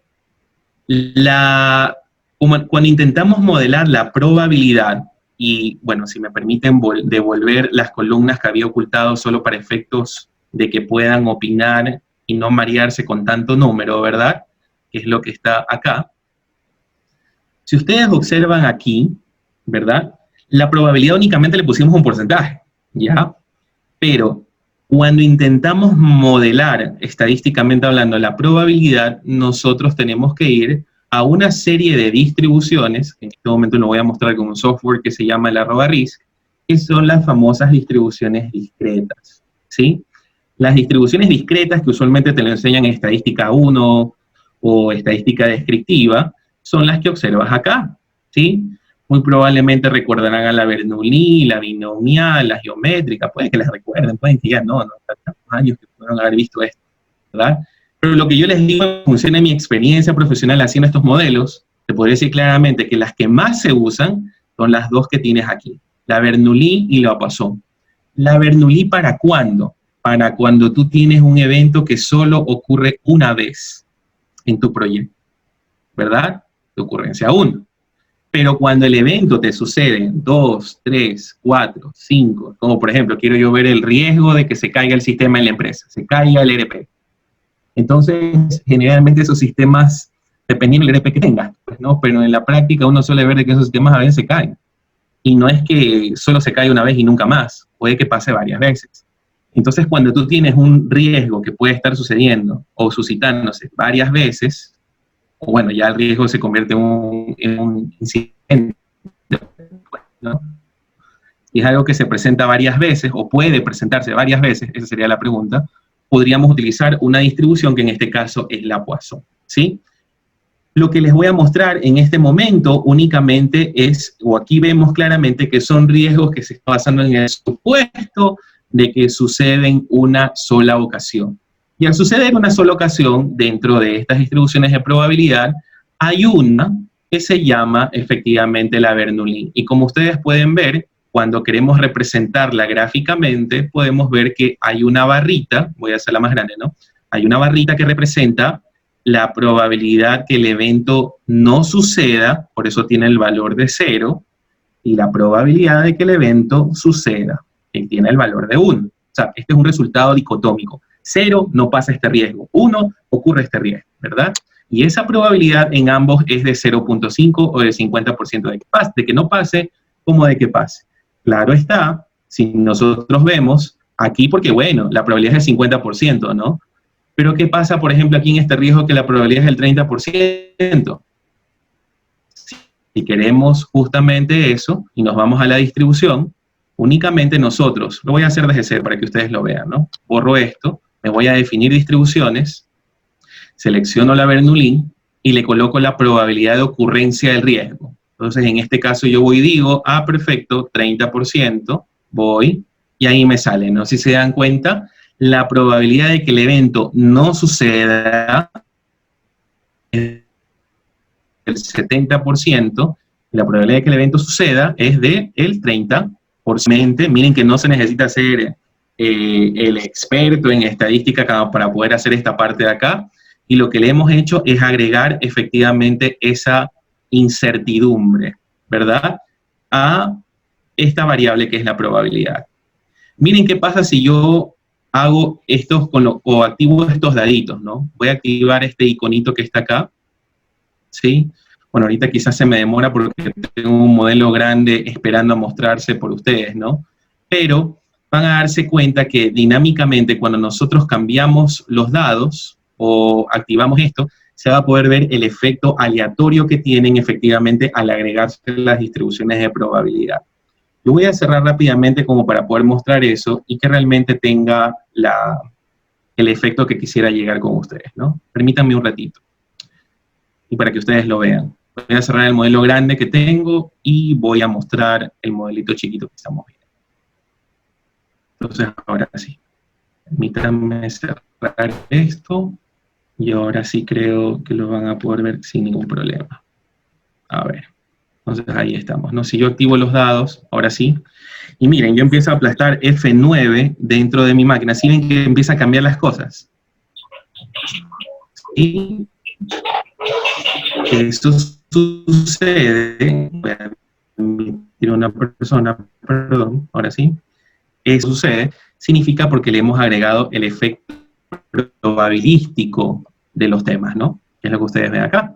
Cuando intentamos modelar la probabilidad, y bueno, si me permiten devolver las columnas que había ocultado solo para efectos de que puedan opinar y no marearse con tanto número, ¿verdad? Que es lo que está acá. Si ustedes observan aquí, ¿verdad? La probabilidad únicamente le pusimos un porcentaje, ¿ya? Pero cuando intentamos modelar, estadísticamente hablando, la probabilidad, nosotros tenemos que ir a una serie de distribuciones, en este momento lo voy a mostrar con un software que se llama el @risk, que son las famosas distribuciones discretas, ¿sí? Las distribuciones discretas, que usualmente te lo enseñan en estadística 1 o estadística descriptiva, son las que observas acá, ¿sí? Muy probablemente recordarán a la Bernoulli, la binomial, la geométrica, pueden que las recuerden, pueden que ya no, tantos años que pudieron haber visto esto, ¿verdad? Pero lo que yo les digo en función de mi experiencia profesional haciendo estos modelos, te podría decir claramente que las que más se usan son las dos que tienes aquí, la Bernoulli y la Poisson. ¿La Bernoulli para cuándo? Para cuando tú tienes un evento que solo ocurre una vez en tu proyecto, ¿verdad? De ocurrencia 1. Pero cuando el evento te sucede 2, 3, 4, 5, como por ejemplo, quiero yo ver el riesgo de que se caiga el sistema en la empresa, se caiga el ERP. Entonces, generalmente esos sistemas, dependiendo del ERP que tengas, pues, ¿no? Pero en la práctica uno suele ver de que esos sistemas a veces se caen. Y no es que solo se caiga una vez y nunca más, puede que pase varias veces. Entonces, cuando tú tienes un riesgo que puede estar sucediendo o suscitándose varias veces, o bueno, ya el riesgo se convierte en un incidente, ¿no? Y es algo que se presenta varias veces, o puede presentarse varias veces, esa sería la pregunta, podríamos utilizar una distribución que en este caso es la Poisson, ¿sí? Lo que les voy a mostrar en este momento únicamente es, o aquí vemos claramente que son riesgos que se están basando en el supuesto de que suceden una sola ocasión. Y al suceder una sola ocasión, dentro de estas distribuciones de probabilidad, hay una que se llama efectivamente la Bernoulli. Y como ustedes pueden ver, cuando queremos representarla gráficamente, podemos ver que hay una barrita, voy a hacerla más grande, ¿no? Hay una barrita que representa la probabilidad que el evento no suceda, por eso tiene el valor de 0, y la probabilidad de que el evento suceda, que tiene el valor de 1. O sea, este es un resultado dicotómico. 0, no pasa este riesgo. 1, ocurre este riesgo, ¿verdad? Y esa probabilidad en ambos es de 0.5 o del 50% de que no pase, como de que pase. Claro está, si nosotros vemos aquí, porque bueno, la probabilidad es del 50%, ¿no? Pero ¿qué pasa, por ejemplo, aquí en este riesgo que la probabilidad es del 30%? Si queremos justamente eso, y nos vamos a la distribución, únicamente nosotros, lo voy a hacer desde cero para que ustedes lo vean, ¿no? Borro esto, me voy a definir distribuciones, selecciono la Bernoulli y le coloco la probabilidad de ocurrencia del riesgo. Entonces, en este caso yo voy y digo, perfecto, 30%, voy, y ahí me sale, ¿no? Si se dan cuenta, la probabilidad de que el evento no suceda es del 70%, y la probabilidad de que el evento suceda es del 30%. Miren que no se necesita ser el experto en estadística para poder hacer esta parte de acá, y lo que le hemos hecho es agregar efectivamente esa incertidumbre, ¿verdad? A esta variable que es la probabilidad. Miren qué pasa si yo hago estos o activo estos daditos, ¿no? Voy a activar este iconito que está acá, ¿sí? Bueno, ahorita quizás se me demora porque tengo un modelo grande esperando a mostrarse por ustedes, ¿no? Pero van a darse cuenta que dinámicamente cuando nosotros cambiamos los dados o activamos esto, se va a poder ver el efecto aleatorio que tienen efectivamente al agregarse las distribuciones de probabilidad. Lo voy a cerrar rápidamente como para poder mostrar eso y que realmente tenga el efecto que quisiera llegar con ustedes, ¿no? Permítanme un ratito y para que ustedes lo vean. Voy a cerrar el modelo grande que tengo y voy a mostrar el modelito chiquito que estamos viendo. Entonces, ahora sí. Permítanme cerrar esto y ahora sí creo que lo van a poder ver sin ningún problema. A ver. Entonces ahí estamos, ¿no? Si yo activo los dados, ahora sí, y miren, yo empiezo a aplastar F9 dentro de mi máquina, ¿sí ven que empieza a cambiar las cosas? Y esto sucede, voy a permitir a una persona, perdón, ahora sí, eso sucede, significa porque le hemos agregado el efecto probabilístico de los temas, ¿no? Que es lo que ustedes ven acá.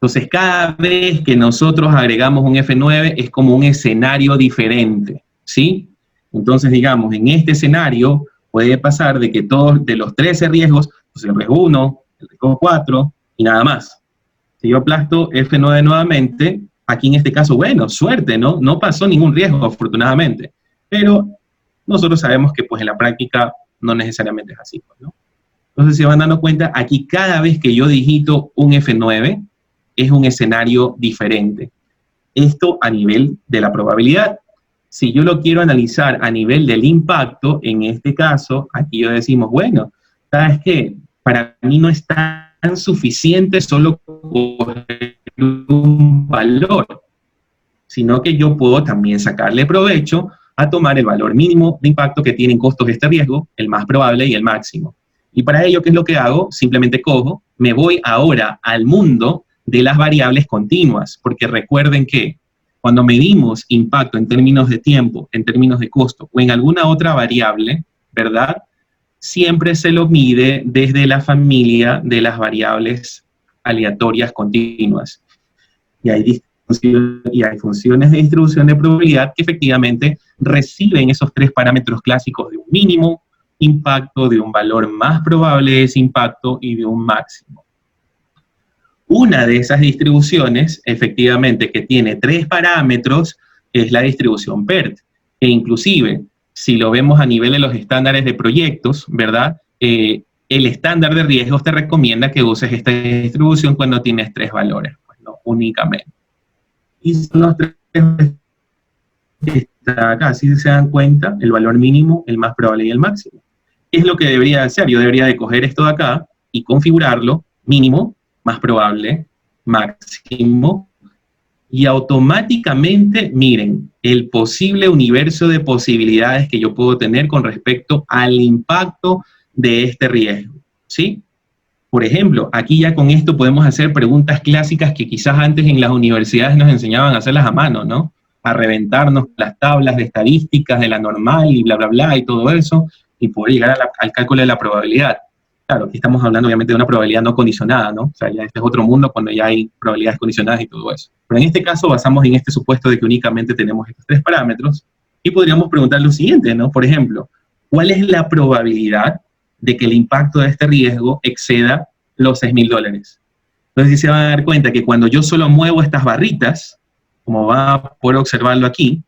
Entonces, cada vez que nosotros agregamos un F9 es como un escenario diferente, ¿sí? Entonces, digamos, en este escenario puede pasar de que todos de los 13 riesgos, pues el riesgo 1, el riesgo 4 y nada más. Si yo aplasto F9 nuevamente, aquí en este caso, bueno, suerte, ¿no? No pasó ningún riesgo, afortunadamente. Pero nosotros sabemos que pues en la práctica no necesariamente es así, ¿no? Entonces, se van dando cuenta, aquí cada vez que yo digito un F9, es un escenario diferente. Esto a nivel de la probabilidad. Si yo lo quiero analizar a nivel del impacto, en este caso, aquí yo decimos, bueno, ¿sabes qué? Para mí no es tan suficiente solo coger un valor, sino que yo puedo también sacarle provecho a tomar el valor mínimo de impacto que tienen costos de este riesgo, el más probable y el máximo. Y para ello, ¿qué es lo que hago? Simplemente cojo, me voy ahora al mundo de las variables continuas, porque recuerden que cuando medimos impacto en términos de tiempo, en términos de costo o en alguna otra variable, ¿verdad? Siempre se lo mide desde la familia de las variables aleatorias continuas. Y hay funciones de distribución de probabilidad que efectivamente reciben esos tres parámetros clásicos de un mínimo impacto, de un valor más probable de ese impacto y de un máximo. Una de esas distribuciones, efectivamente, que tiene tres parámetros, es la distribución PERT. E inclusive, si lo vemos a nivel de los estándares de proyectos, ¿verdad? El estándar de riesgos te recomienda que uses esta distribución cuando tienes tres valores, pues no únicamente. Y son los tres que están acá, si se dan cuenta, el valor mínimo, el más probable y el máximo. ¿Qué es lo que debería hacer? Yo debería de coger esto de acá y configurarlo, mínimo, más probable, máximo, y automáticamente, miren, el posible universo de posibilidades que yo puedo tener con respecto al impacto de este riesgo, ¿sí? Por ejemplo, aquí ya con esto podemos hacer preguntas clásicas que quizás antes en las universidades nos enseñaban a hacerlas a mano, ¿no? A reventarnos las tablas de estadísticas de la normal y bla, bla, bla, y todo eso, y poder llegar al cálculo de la probabilidad. Claro, aquí estamos hablando obviamente de una probabilidad no condicionada, ¿no? O sea, ya este es otro mundo cuando ya hay probabilidades condicionadas y todo eso. Pero en este caso basamos en este supuesto de que únicamente tenemos estos tres parámetros y podríamos preguntar lo siguiente, ¿no? Por ejemplo, ¿cuál es la probabilidad de que el impacto de este riesgo exceda los $6,000? Entonces, se van a dar cuenta que cuando yo solo muevo estas barritas, como va a poder observarlo aquí,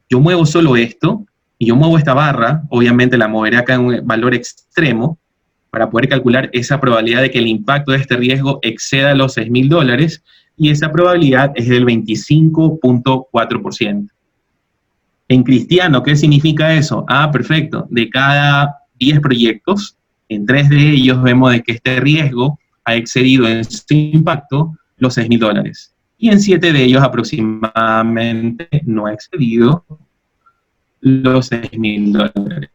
yo muevo solo esto y yo muevo esta barra, obviamente la moveré acá en un valor extremo, para poder calcular esa probabilidad de que el impacto de este riesgo exceda los $6,000, y esa probabilidad es del 25.4%. En cristiano, ¿qué significa eso? Ah, perfecto. De cada 10 proyectos, en 3 de ellos vemos de que este riesgo ha excedido en su impacto los $6,000. Y en 7 de ellos aproximadamente no ha excedido los $6,000.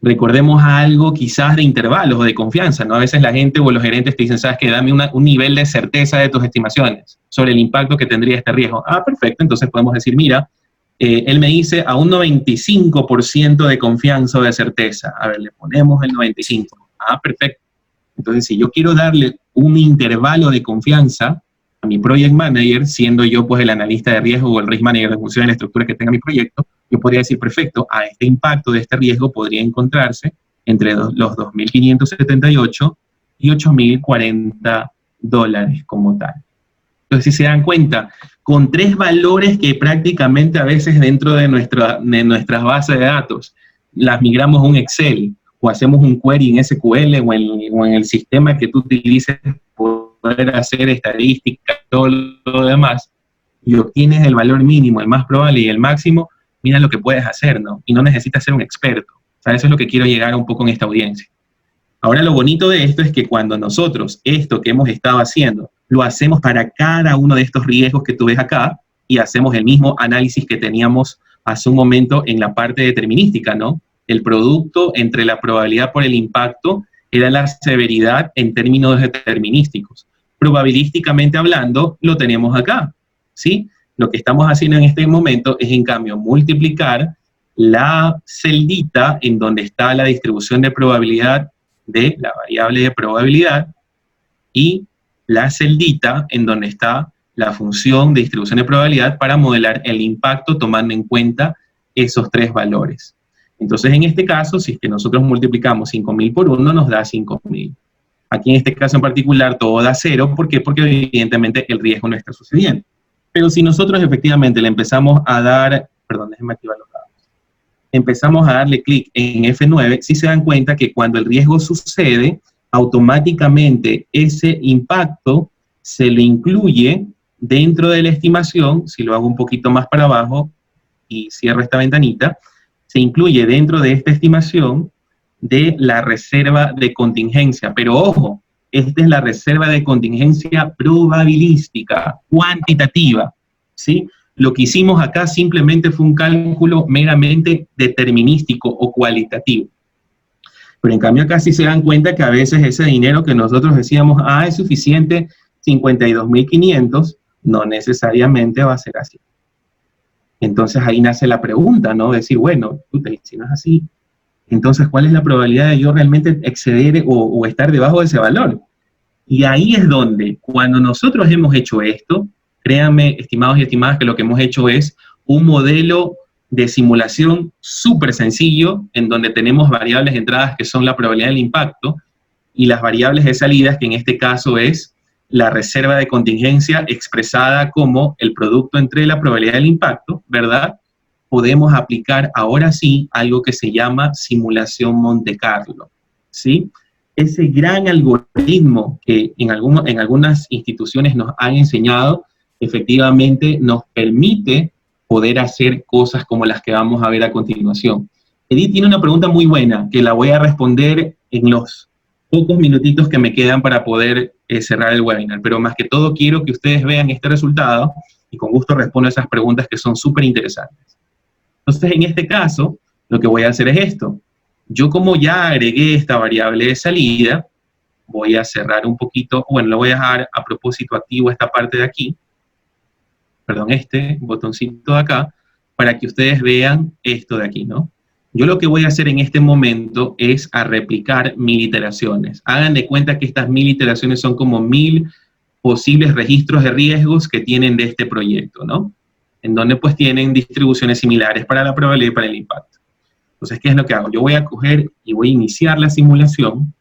Recordemos algo quizás de intervalos o de confianza, ¿no? A veces la gente o los gerentes te dicen, ¿sabes qué? Dame un nivel de certeza de tus estimaciones sobre el impacto que tendría este riesgo. Ah, perfecto, entonces podemos decir, mira, él me dice a un 95% de confianza o de certeza. A ver, le ponemos el 95%. Ah, perfecto. Entonces, si yo quiero darle un intervalo de confianza a mi project manager, siendo yo pues el analista de riesgo o el risk manager de función de la estructura que tenga mi proyecto, yo podría decir, perfecto, a este impacto de este riesgo podría encontrarse entre los 2.578 y $8.040 como tal. Entonces, si se dan cuenta, con 3 valores que prácticamente a veces dentro de nuestras bases de datos las migramos a un Excel o hacemos un query en SQL o en el sistema que tú utilices para poder hacer estadística y todo lo demás, y obtienes el valor mínimo, el más probable y el máximo, mira lo que puedes hacer, ¿no? Y no necesitas ser un experto. O sea, eso es lo que quiero llegar un poco en esta audiencia. Ahora, lo bonito de esto es que cuando nosotros, esto que hemos estado haciendo, lo hacemos para cada uno de estos riesgos que tú ves acá, y hacemos el mismo análisis que teníamos hace un momento en la parte determinística, ¿no? El producto entre la probabilidad por el impacto era la severidad en términos determinísticos. Probabilísticamente hablando, lo tenemos acá, ¿sí? Lo que estamos haciendo en este momento es, en cambio, multiplicar la celdita en donde está la distribución de probabilidad de la variable de probabilidad y la celdita en donde está la función de distribución de probabilidad para modelar el impacto tomando en cuenta esos 3 valores. Entonces, en este caso, si es que nosotros multiplicamos 5.000 por 1, nos da 5.000. Aquí en este caso en particular todo da 0. ¿Por qué? Porque evidentemente el riesgo no está sucediendo. Pero si nosotros efectivamente le empezamos a dar, perdón, déjenme activar los datos, empezamos a darle clic en F9, sí se dan cuenta que cuando el riesgo sucede, automáticamente ese impacto se lo incluye dentro de la estimación. Si lo hago un poquito más para abajo y cierro esta ventanita, se incluye dentro de esta estimación de la reserva de contingencia. Pero ojo, esta es la reserva de contingencia probabilística, cuantitativa, ¿sí? Lo que hicimos acá simplemente fue un cálculo meramente determinístico o cualitativo. Pero en cambio acá sí se dan cuenta que a veces ese dinero que nosotros decíamos, es suficiente, 52.500, no necesariamente va a ser así. Entonces ahí nace la pregunta, ¿no? Decir, bueno, si no es así, entonces ¿cuál es la probabilidad de yo realmente exceder o estar debajo de ese valor? Y ahí es donde, cuando nosotros hemos hecho esto, créanme, estimados y estimadas, que lo que hemos hecho es un modelo de simulación súper sencillo, en donde tenemos variables de entradas que son la probabilidad del impacto, y las variables de salidas, que en este caso es la reserva de contingencia expresada como el producto entre la probabilidad del impacto, ¿verdad? Podemos aplicar ahora sí algo que se llama simulación Monte Carlo, ¿sí? Ese gran algoritmo que en algunas instituciones nos han enseñado, efectivamente nos permite poder hacer cosas como las que vamos a ver a continuación. Edith tiene una pregunta muy buena que la voy a responder en los pocos minutitos que me quedan para poder cerrar el webinar, pero más que todo quiero que ustedes vean este resultado y con gusto respondo a esas preguntas que son súper interesantes. Entonces, en este caso, lo que voy a hacer es esto. Yo, como ya agregué esta variable de salida, voy a cerrar un poquito, bueno, lo voy a dejar a propósito activo esta parte de aquí, perdón, este botoncito de acá, para que ustedes vean esto de aquí, ¿no? Yo lo que voy a hacer en este momento es a replicar 1000 iteraciones. Hagan de cuenta que estas 1000 iteraciones son como 1000 posibles registros de riesgos que tienen de este proyecto, ¿no? En donde pues tienen distribuciones similares para la probabilidad y para el impacto. Entonces, ¿qué es lo que hago? Yo voy a coger y voy a iniciar la simulación,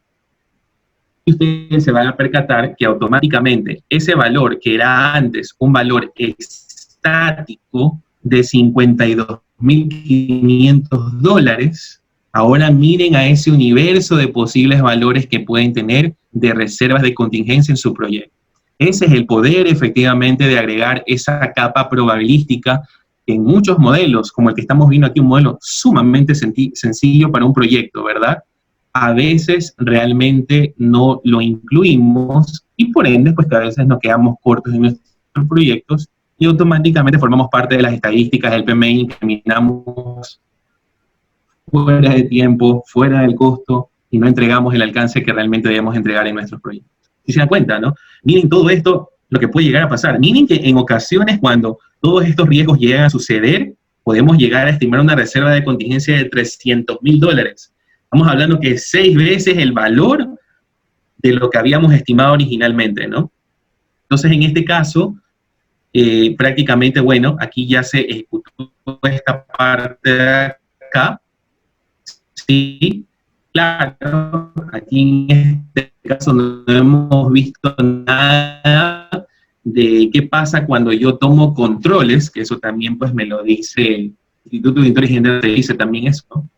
y ustedes se van a percatar que automáticamente ese valor que era antes un valor estático de $52.500, ahora miren a ese universo de posibles valores que pueden tener de reservas de contingencia en su proyecto. Ese es el poder, efectivamente, de agregar esa capa probabilística en muchos modelos, como el que estamos viendo aquí, un modelo sumamente sencillo para un proyecto, ¿verdad? A veces realmente no lo incluimos y por ende, pues que a veces nos quedamos cortos en nuestros proyectos y automáticamente formamos parte de las estadísticas del PMI, terminamos fuera de tiempo, fuera del costo y no entregamos el alcance que realmente debemos entregar en nuestros proyectos. Si se dan cuenta, ¿no? Miren todo esto, lo que puede llegar a pasar. Miren que en ocasiones cuando todos estos riesgos llegan a suceder, podemos llegar a estimar una reserva de contingencia de $300.000. Estamos hablando que es 6 veces el valor de lo que habíamos estimado originalmente, ¿no? Entonces, en este caso, prácticamente, bueno, aquí ya se ejecutó esta parte de acá. Sí, claro, aquí en este caso no hemos visto nada de qué pasa cuando yo tomo controles, que eso también pues me lo dice el Instituto de Inteligencia, te dice también eso, ¿no?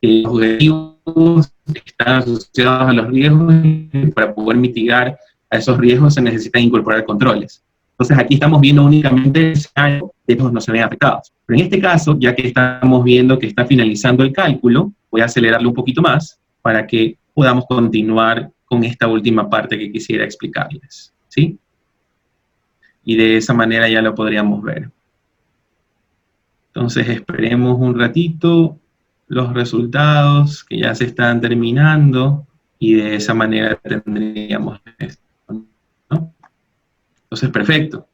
Que los objetivos están asociados a los riesgos y para poder mitigar a esos riesgos se necesitan incorporar controles. Entonces aquí estamos viendo únicamente el escenario de que no se ven afectados. Pero en este caso, ya que estamos viendo que está finalizando el cálculo, voy a acelerarlo un poquito más para que podamos continuar con esta última parte que quisiera explicarles, ¿sí? Y de esa manera ya lo podríamos ver. Entonces esperemos un ratito los resultados que ya se están terminando y de esa manera tendríamos esto, ¿no? Entonces, perfecto.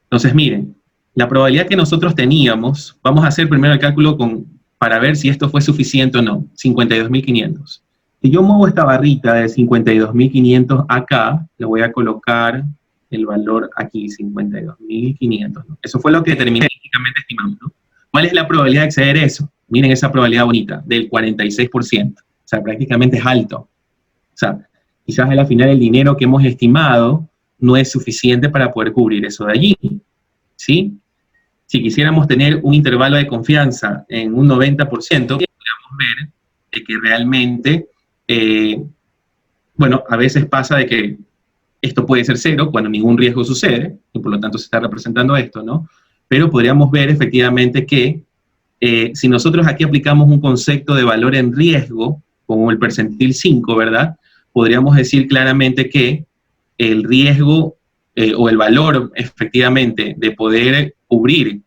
Entonces, miren, la probabilidad que nosotros teníamos, vamos a hacer primero el cálculo para ver si esto fue suficiente o no, 52.500. Si yo muevo esta barrita de 52.500 acá, le voy a colocar el valor aquí, 52.500, ¿no? Eso fue lo que técnicamente estimamos, ¿no? ¿Cuál es la probabilidad de exceder eso? Miren esa probabilidad bonita, del 46%. O sea, prácticamente es alto. O sea, quizás a la final el dinero que hemos estimado no es suficiente para poder cubrir eso de allí, ¿sí? Si quisiéramos tener un intervalo de confianza en un 90%, podríamos ver de que realmente, bueno, a veces pasa de que esto puede ser cero cuando ningún riesgo sucede, y por lo tanto se está representando esto, ¿no? Pero podríamos ver efectivamente que si nosotros aquí aplicamos un concepto de valor en riesgo, como el percentil 5, ¿verdad? Podríamos decir claramente que el riesgo o el valor efectivamente de poder cubrir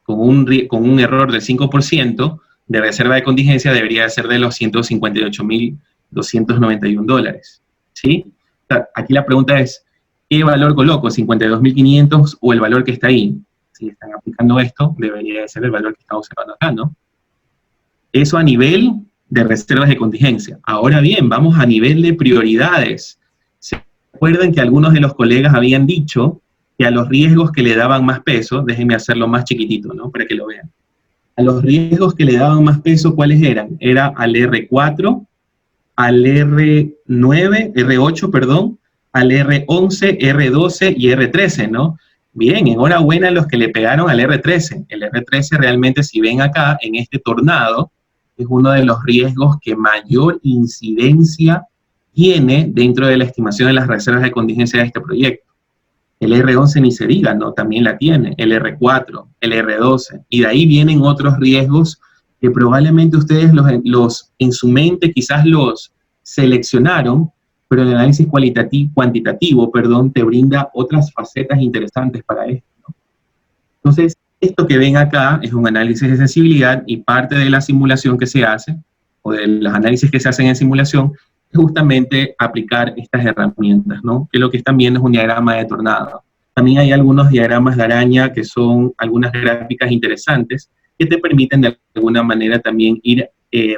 con un error del 5% de reserva de contingencia debería ser de los $158.291, ¿sí? O sea, aquí la pregunta es, ¿qué valor coloco? ¿52.500 o el valor que está ahí? Si están aplicando esto, debería ser el valor que estamos observando acá, ¿no? Eso a nivel de reservas de contingencia. Ahora bien, vamos a nivel de prioridades. ¿Se acuerdan que algunos de los colegas habían dicho que a los riesgos que le daban más peso, déjenme hacerlo más chiquitito, ¿no? Para que lo vean. A los riesgos que le daban más peso, ¿cuáles eran? Era al R4, al R9, R8, perdón, al R11, R12 y R13, ¿no? Bien, enhorabuena a los que le pegaron al R13. El R13 realmente, si ven acá, en este tornado, es uno de los riesgos que mayor incidencia tiene dentro de la estimación de las reservas de contingencia de este proyecto. El R11 ni se diga, ¿no? También la tiene. El R4, el R12. Y de ahí vienen otros riesgos que probablemente ustedes en su mente quizás los seleccionaron, pero el análisis cuantitativo, te brinda otras facetas interesantes para esto, ¿no? Entonces, esto que ven acá es un análisis de sensibilidad y parte de la simulación que se hace, o de los análisis que se hacen en simulación, es justamente aplicar estas herramientas, ¿no? Que lo que están viendo es un diagrama de tornado. También hay algunos diagramas de araña que son algunas gráficas interesantes que te permiten de alguna manera también ir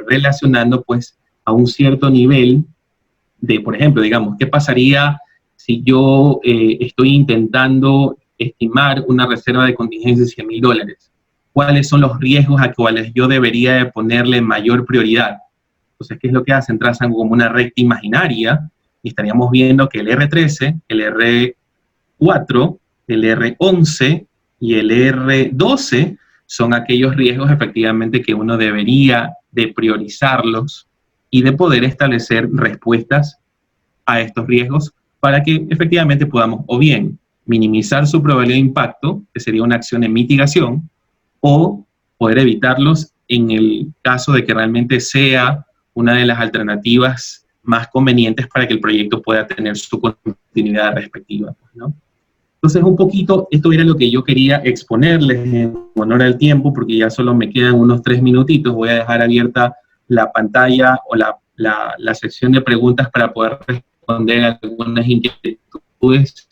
relacionando pues a un cierto nivel de, por ejemplo, digamos, ¿qué pasaría si yo estoy intentando estimar una reserva de contingencia de $100.000? ¿Cuáles son los riesgos a cuales yo debería de ponerle mayor prioridad? Entonces, ¿qué es lo que hacen? Trazan como una recta imaginaria y estaríamos viendo que el R13, el R4, el R11 y el R12 son aquellos riesgos efectivamente que uno debería de priorizarlos y de poder establecer respuestas a estos riesgos para que efectivamente podamos o bien minimizar su probabilidad de impacto, que sería una acción de mitigación, o poder evitarlos en el caso de que realmente sea una de las alternativas más convenientes para que el proyecto pueda tener su continuidad respectiva, ¿no? Entonces, un poquito, esto era lo que yo quería exponerles en honor al tiempo, porque ya solo me quedan unos 3 minutitos. Voy a dejar abierta la pantalla o la sección de preguntas para poder responder a algunas inquietudes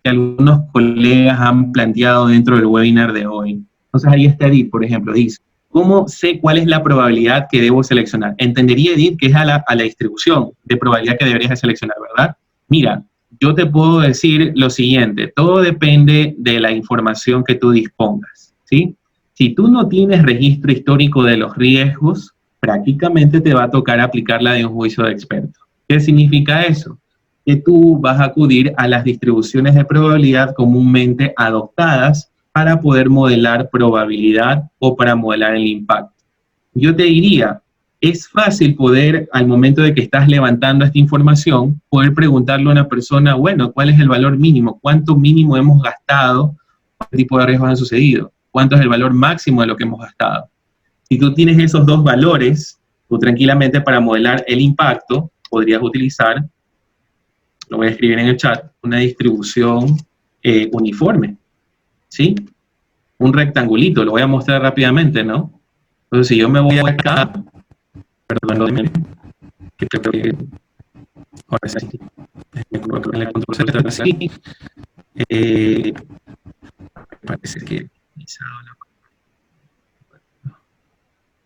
que algunos colegas han planteado dentro del webinar de hoy. Entonces, ahí está Edith, por ejemplo, dice, ¿cómo sé cuál es la probabilidad que debo seleccionar? Entendería, Edith, que es a la distribución de probabilidad que deberías de seleccionar, ¿verdad? Mira, yo te puedo decir lo siguiente, todo depende de la información que tú dispongas, ¿sí? Si tú no tienes registro histórico de los riesgos, prácticamente te va a tocar aplicar la de un juicio de experto. ¿Qué significa eso? que tú vas a acudir a las distribuciones de probabilidad comúnmente adoptadas para poder modelar probabilidad o para modelar el impacto. Yo te diría, es fácil poder, al momento de que estás levantando esta información, poder preguntarle a una persona, bueno, ¿cuál es el valor mínimo? ¿Cuánto mínimo hemos gastado? ¿Qué tipo de riesgos han sucedido? ¿Cuánto es el valor máximo de lo que hemos gastado? Si tú tienes esos dos valores, tú tranquilamente para modelar el impacto podrías utilizar, lo voy a escribir en el chat, una distribución uniforme, ¿sí? Un rectangulito, lo voy a mostrar rápidamente, ¿no? Entonces, si yo me voy acá, perdón, que creo que ahora sí, el control Z así, parece que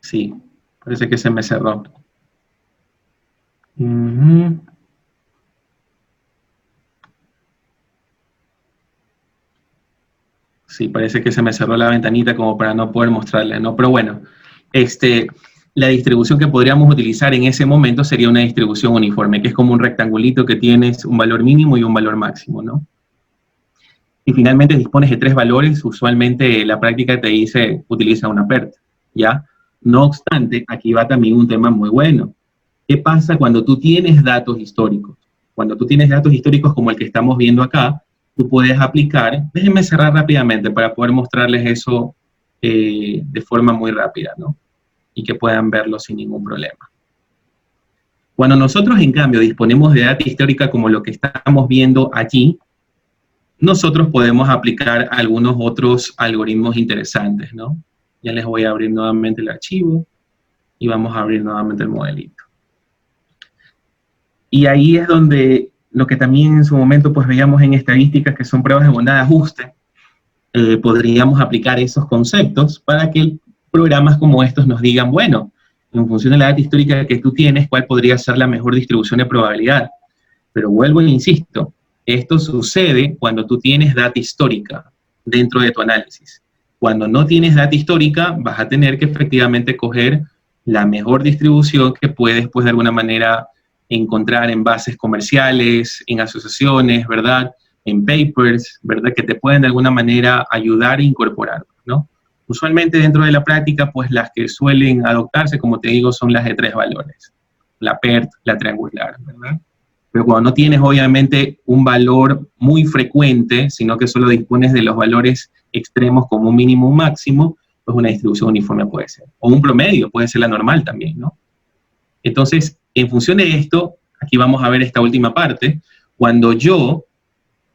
sí, parece que se me cerró. Sí, parece que se me cerró la ventanita como para no poder mostrarle, ¿no? Pero bueno, la distribución que podríamos utilizar en ese momento sería una distribución uniforme, que es como un rectangulito que tienes un valor mínimo y un valor máximo, ¿no? Y finalmente dispones de 3 valores, usualmente la práctica te dice utiliza una PERT, ¿ya? No obstante, aquí va también un tema muy bueno. ¿Qué pasa cuando tú tienes datos históricos? Cuando tú tienes datos históricos como el que estamos viendo acá, tú puedes aplicar, déjenme cerrar rápidamente para poder mostrarles eso de forma muy rápida, ¿no? Y que puedan verlo sin ningún problema. Cuando nosotros, en cambio, disponemos de data histórica como lo que estamos viendo allí, nosotros podemos aplicar algunos otros algoritmos interesantes, ¿no? Ya les voy a abrir nuevamente el archivo y vamos a abrir nuevamente el modelito. Y ahí es donde lo que también en su momento pues veíamos en estadísticas, que son pruebas de bondad de ajuste, podríamos aplicar esos conceptos para que programas como estos nos digan, bueno, en función de la data histórica que tú tienes, cuál podría ser la mejor distribución de probabilidad. Pero vuelvo e insisto, esto sucede cuando tú tienes data histórica dentro de tu análisis. Cuando no tienes data histórica, vas a tener que efectivamente coger la mejor distribución que puedes, pues de alguna manera, encontrar en bases comerciales, en asociaciones, ¿verdad? En papers, ¿verdad? Que te pueden de alguna manera ayudar a incorporar, ¿no? Usualmente dentro de la práctica, pues las que suelen adoptarse, como te digo, son las de 3 valores. La PERT, la triangular, ¿verdad? Pero cuando no tienes, obviamente, un valor muy frecuente, sino que solo dispones de los valores extremos como un mínimo o un máximo, pues una distribución uniforme puede ser. O un promedio, puede ser la normal también, ¿no? Entonces, en función de esto, aquí vamos a ver esta última parte, cuando yo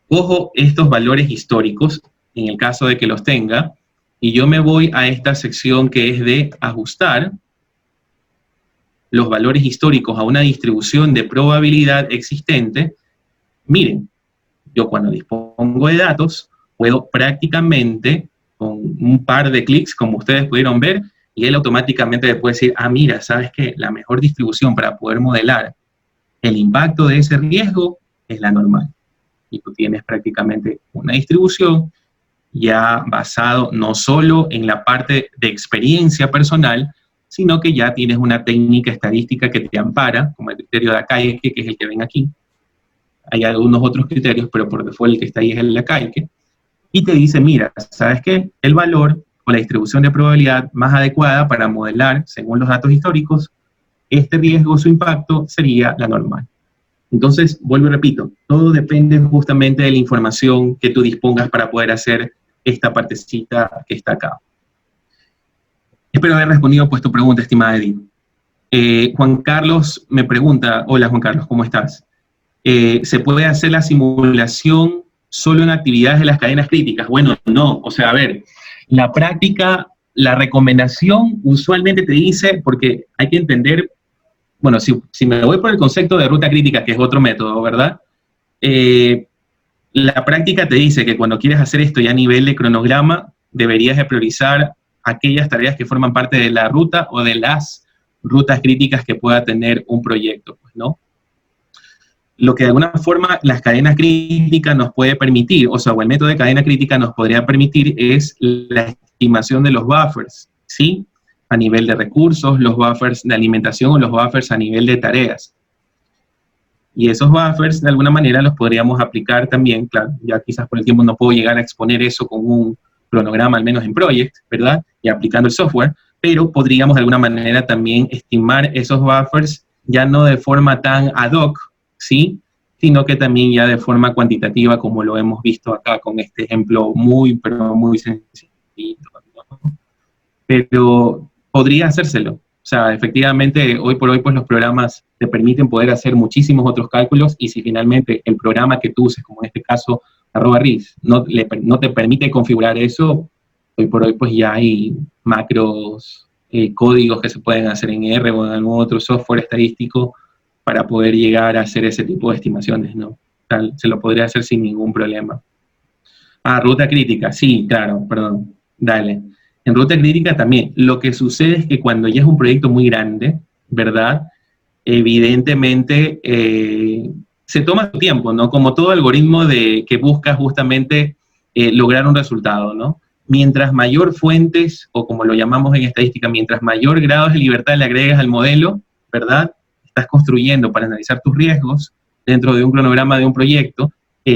cojo estos valores históricos, en el caso de que los tenga, y yo me voy a esta sección que es de ajustar los valores históricos a una distribución de probabilidad existente, miren, yo cuando dispongo de datos, puedo prácticamente, con un par de clics, como ustedes pudieron ver, y él automáticamente me puede decir, ah, mira, ¿sabes qué? La mejor distribución para poder modelar el impacto de ese riesgo es la normal. Y tú tienes prácticamente una distribución ya basado no solo en la parte de experiencia personal, sino que ya tienes una técnica estadística que te ampara, como el criterio de Akaike, que es el que ven aquí. Hay algunos otros criterios, pero por default el que está ahí es el de Akaike. Y te dice, mira, ¿sabes qué? El valor o la distribución de probabilidad más adecuada para modelar, según los datos históricos, este riesgo o su impacto sería la normal. Entonces, vuelvo y repito, todo depende justamente de la información que tú dispongas para poder hacer esta partecita que está acá. Espero haber respondido pues tu pregunta, estimada Edith. Juan Carlos me pregunta, hola Juan Carlos, ¿cómo estás? ¿Se puede hacer la simulación solo en actividades de las cadenas críticas? Bueno, no, o sea, a ver, la práctica, la recomendación usualmente te dice, porque hay que entender, bueno, si me voy por el concepto de ruta crítica, que es otro método, ¿verdad? La práctica te dice que cuando quieres hacer esto ya a nivel de cronograma, deberías de priorizar aquellas tareas que forman parte de la ruta o de las rutas críticas que pueda tener un proyecto, pues, ¿no? Lo que de alguna forma las cadenas críticas nos puede permitir, o sea, o el método de cadena crítica nos podría permitir es la estimación de los buffers, ¿sí? A nivel de recursos, los buffers de alimentación o los buffers a nivel de tareas. Y esos buffers, de alguna manera, los podríamos aplicar también, claro, ya quizás por el tiempo no puedo llegar a exponer eso con un cronograma, al menos en Project, ¿verdad? Y aplicando el software, pero podríamos de alguna manera también estimar esos buffers ya no de forma tan ad hoc, ¿sí? Sino que también ya de forma cuantitativa, como lo hemos visto acá con este ejemplo muy, pero muy sencillo, ¿no? Pero podría hacérselo. O sea, efectivamente, hoy por hoy, pues los programas te permiten poder hacer muchísimos otros cálculos, y si finalmente el programa que tú uses, como en este caso, @RIS, no te permite configurar eso, hoy por hoy, pues ya hay macros, códigos que se pueden hacer en R o en algún otro software estadístico para poder llegar a hacer ese tipo de estimaciones, ¿no? O sea, se lo podría hacer sin ningún problema. Ruta crítica, sí, claro, perdón, dale. En ruta crítica también, lo que sucede es que cuando ya es un proyecto muy grande, ¿verdad? Evidentemente se toma su tiempo, ¿no? Como todo algoritmo que busca justamente lograr un resultado, ¿no? Mientras mayor fuentes, o como lo llamamos en estadística, mientras mayor grado de libertad le agregas al modelo, ¿verdad? Estás construyendo para analizar tus riesgos dentro de un cronograma de un proyecto,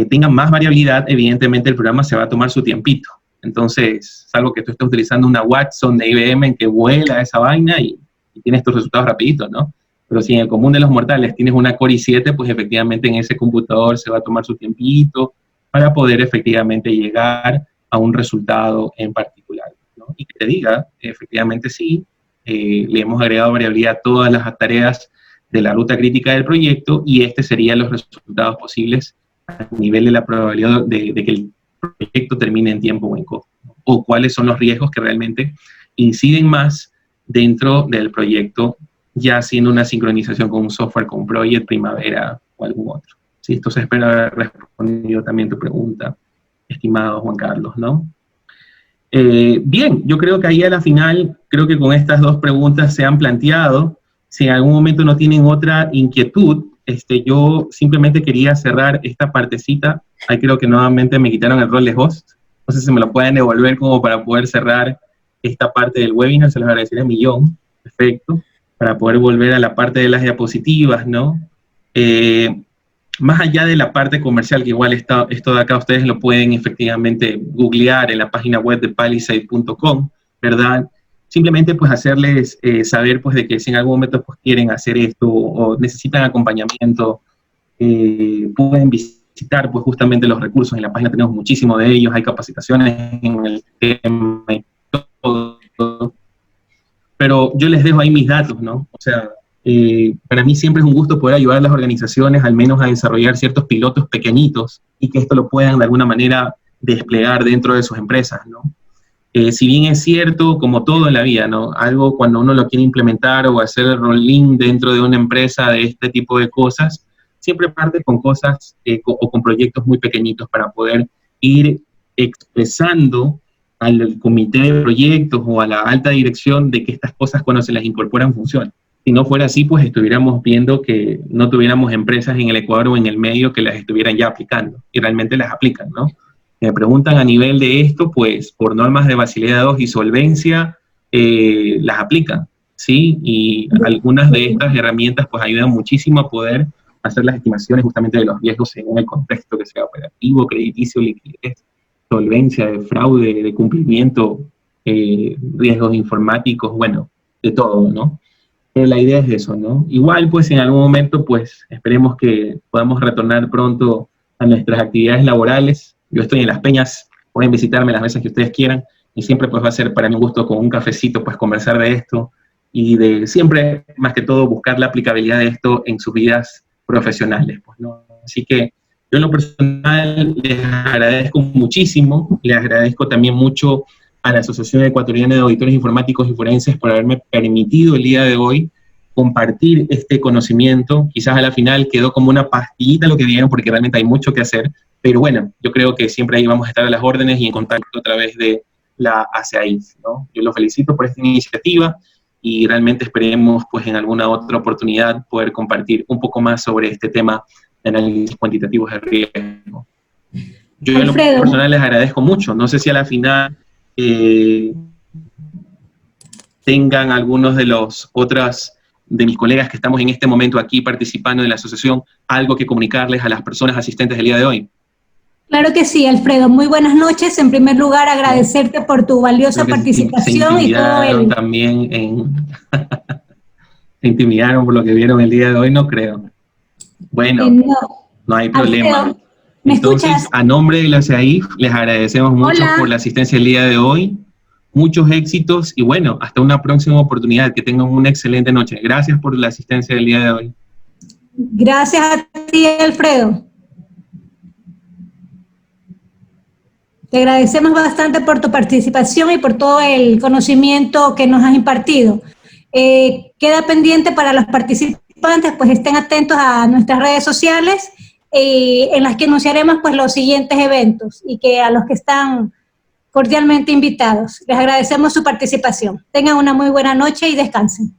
tenga más variabilidad, evidentemente el programa se va a tomar su tiempito. Entonces, salvo que tú estés utilizando una Watson de IBM en que vuela esa vaina y tienes tus resultados rapiditos, ¿no? Pero si en el común de los mortales tienes una Core i7, pues efectivamente en ese computador se va a tomar su tiempito para poder efectivamente llegar a un resultado en particular, ¿no? Y que te diga, efectivamente sí, le hemos agregado variabilidad a todas las tareas de la ruta crítica del proyecto, y serían los resultados posibles a nivel de la probabilidad de que el proyecto termine en tiempo o en costo, ¿no? O cuáles son los riesgos que realmente inciden más dentro del proyecto, ya haciendo una sincronización con un software, con Project, Primavera o algún otro. ¿Sí? Entonces espero haber respondido también tu pregunta, estimado Juan Carlos, ¿no? Bien, yo creo que ahí a la final, creo que con estas dos preguntas se han planteado. Si en algún momento no tienen otra inquietud, yo simplemente quería cerrar esta partecita. Ahí creo que nuevamente me quitaron el rol de host. No sé si me lo pueden devolver como para poder cerrar esta parte del webinar, se los agradeceré un millón. Perfecto. Para poder volver a la parte de las diapositivas, ¿no? Más allá de la parte comercial, que igual esto de acá ustedes lo pueden efectivamente googlear en la página web de palisade.com, ¿verdad? Simplemente pues hacerles saber pues de que si en algún momento pues quieren hacer esto o necesitan acompañamiento, pueden visitar pues justamente los recursos. En la página tenemos muchísimo de ellos, hay capacitaciones en el tema y todo. Pero yo les dejo ahí mis datos, ¿no? O sea, para mí siempre es un gusto poder ayudar a las organizaciones al menos a desarrollar ciertos pilotos pequeñitos y que esto lo puedan de alguna manera desplegar dentro de sus empresas, ¿no? Si bien es cierto, como todo en la vida, ¿no? Algo cuando uno lo quiere implementar o hacer el rolling dentro de una empresa de este tipo de cosas, siempre parte con cosas o con proyectos muy pequeñitos para poder ir expresando al comité de proyectos o a la alta dirección de que estas cosas cuando se las incorporan funcionan. Si no fuera así, pues estuviéramos viendo que no tuviéramos empresas en el Ecuador o en el medio que las estuvieran ya aplicando, y realmente las aplican, ¿no? Me preguntan a nivel de esto, pues por normas de Basilea II y solvencia, las aplican, ¿sí? Y algunas de estas herramientas pues ayudan muchísimo a poder hacer las estimaciones justamente de los riesgos según el contexto que sea operativo, crediticio, liquidez, solvencia, de fraude, de cumplimiento, riesgos informáticos, bueno, de todo, ¿no? Pero la idea es eso, ¿no? Igual, pues, en algún momento, pues, esperemos que podamos retornar pronto a nuestras actividades laborales. Yo estoy en Las Peñas, pueden visitarme las veces que ustedes quieran, y siempre, pues, va a ser para mí un gusto con un cafecito, pues, conversar de esto, y de siempre, más que todo, buscar la aplicabilidad de esto en sus vidas profesionales, pues, ¿no? Así que yo en lo personal les agradezco muchísimo, les agradezco también mucho a la Asociación Ecuatoriana de Auditores Informáticos y Forenses por haberme permitido el día de hoy compartir este conocimiento. Quizás a la final quedó como una pastillita lo que vieron, porque realmente hay mucho que hacer, pero bueno, yo creo que siempre ahí vamos a estar a las órdenes y en contacto a través de la ACAI, ¿no? Yo los felicito por esta iniciativa y realmente esperemos pues en alguna otra oportunidad poder compartir un poco más sobre este tema de análisis cuantitativos de riesgo. Yo en lo personal les agradezco mucho. No sé si a la final tengan algunos de los otros de mis colegas que estamos en este momento aquí participando en la asociación, algo que comunicarles a las personas asistentes del día de hoy? Claro que sí, Alfredo. Muy buenas noches. En primer lugar, agradecerte por tu valiosa participación y todo el... También se intimidaron por lo que vieron el día de hoy, no creo. Bueno, no hay problema. Alfredo, ¿me entonces, escuchas? a nombre de la CAI, les agradecemos mucho por la asistencia el día de hoy. Muchos éxitos y bueno, hasta una próxima oportunidad. Que tengan una excelente noche. Gracias por la asistencia del día de hoy. Gracias a ti, Alfredo. Te agradecemos bastante por tu participación y por todo el conocimiento que nos has impartido. Queda pendiente para los participantes, pues estén atentos a nuestras redes sociales en las que anunciaremos pues los siguientes eventos y que a los que están cordialmente invitados. Les agradecemos su participación. Tengan una muy buena noche y descansen.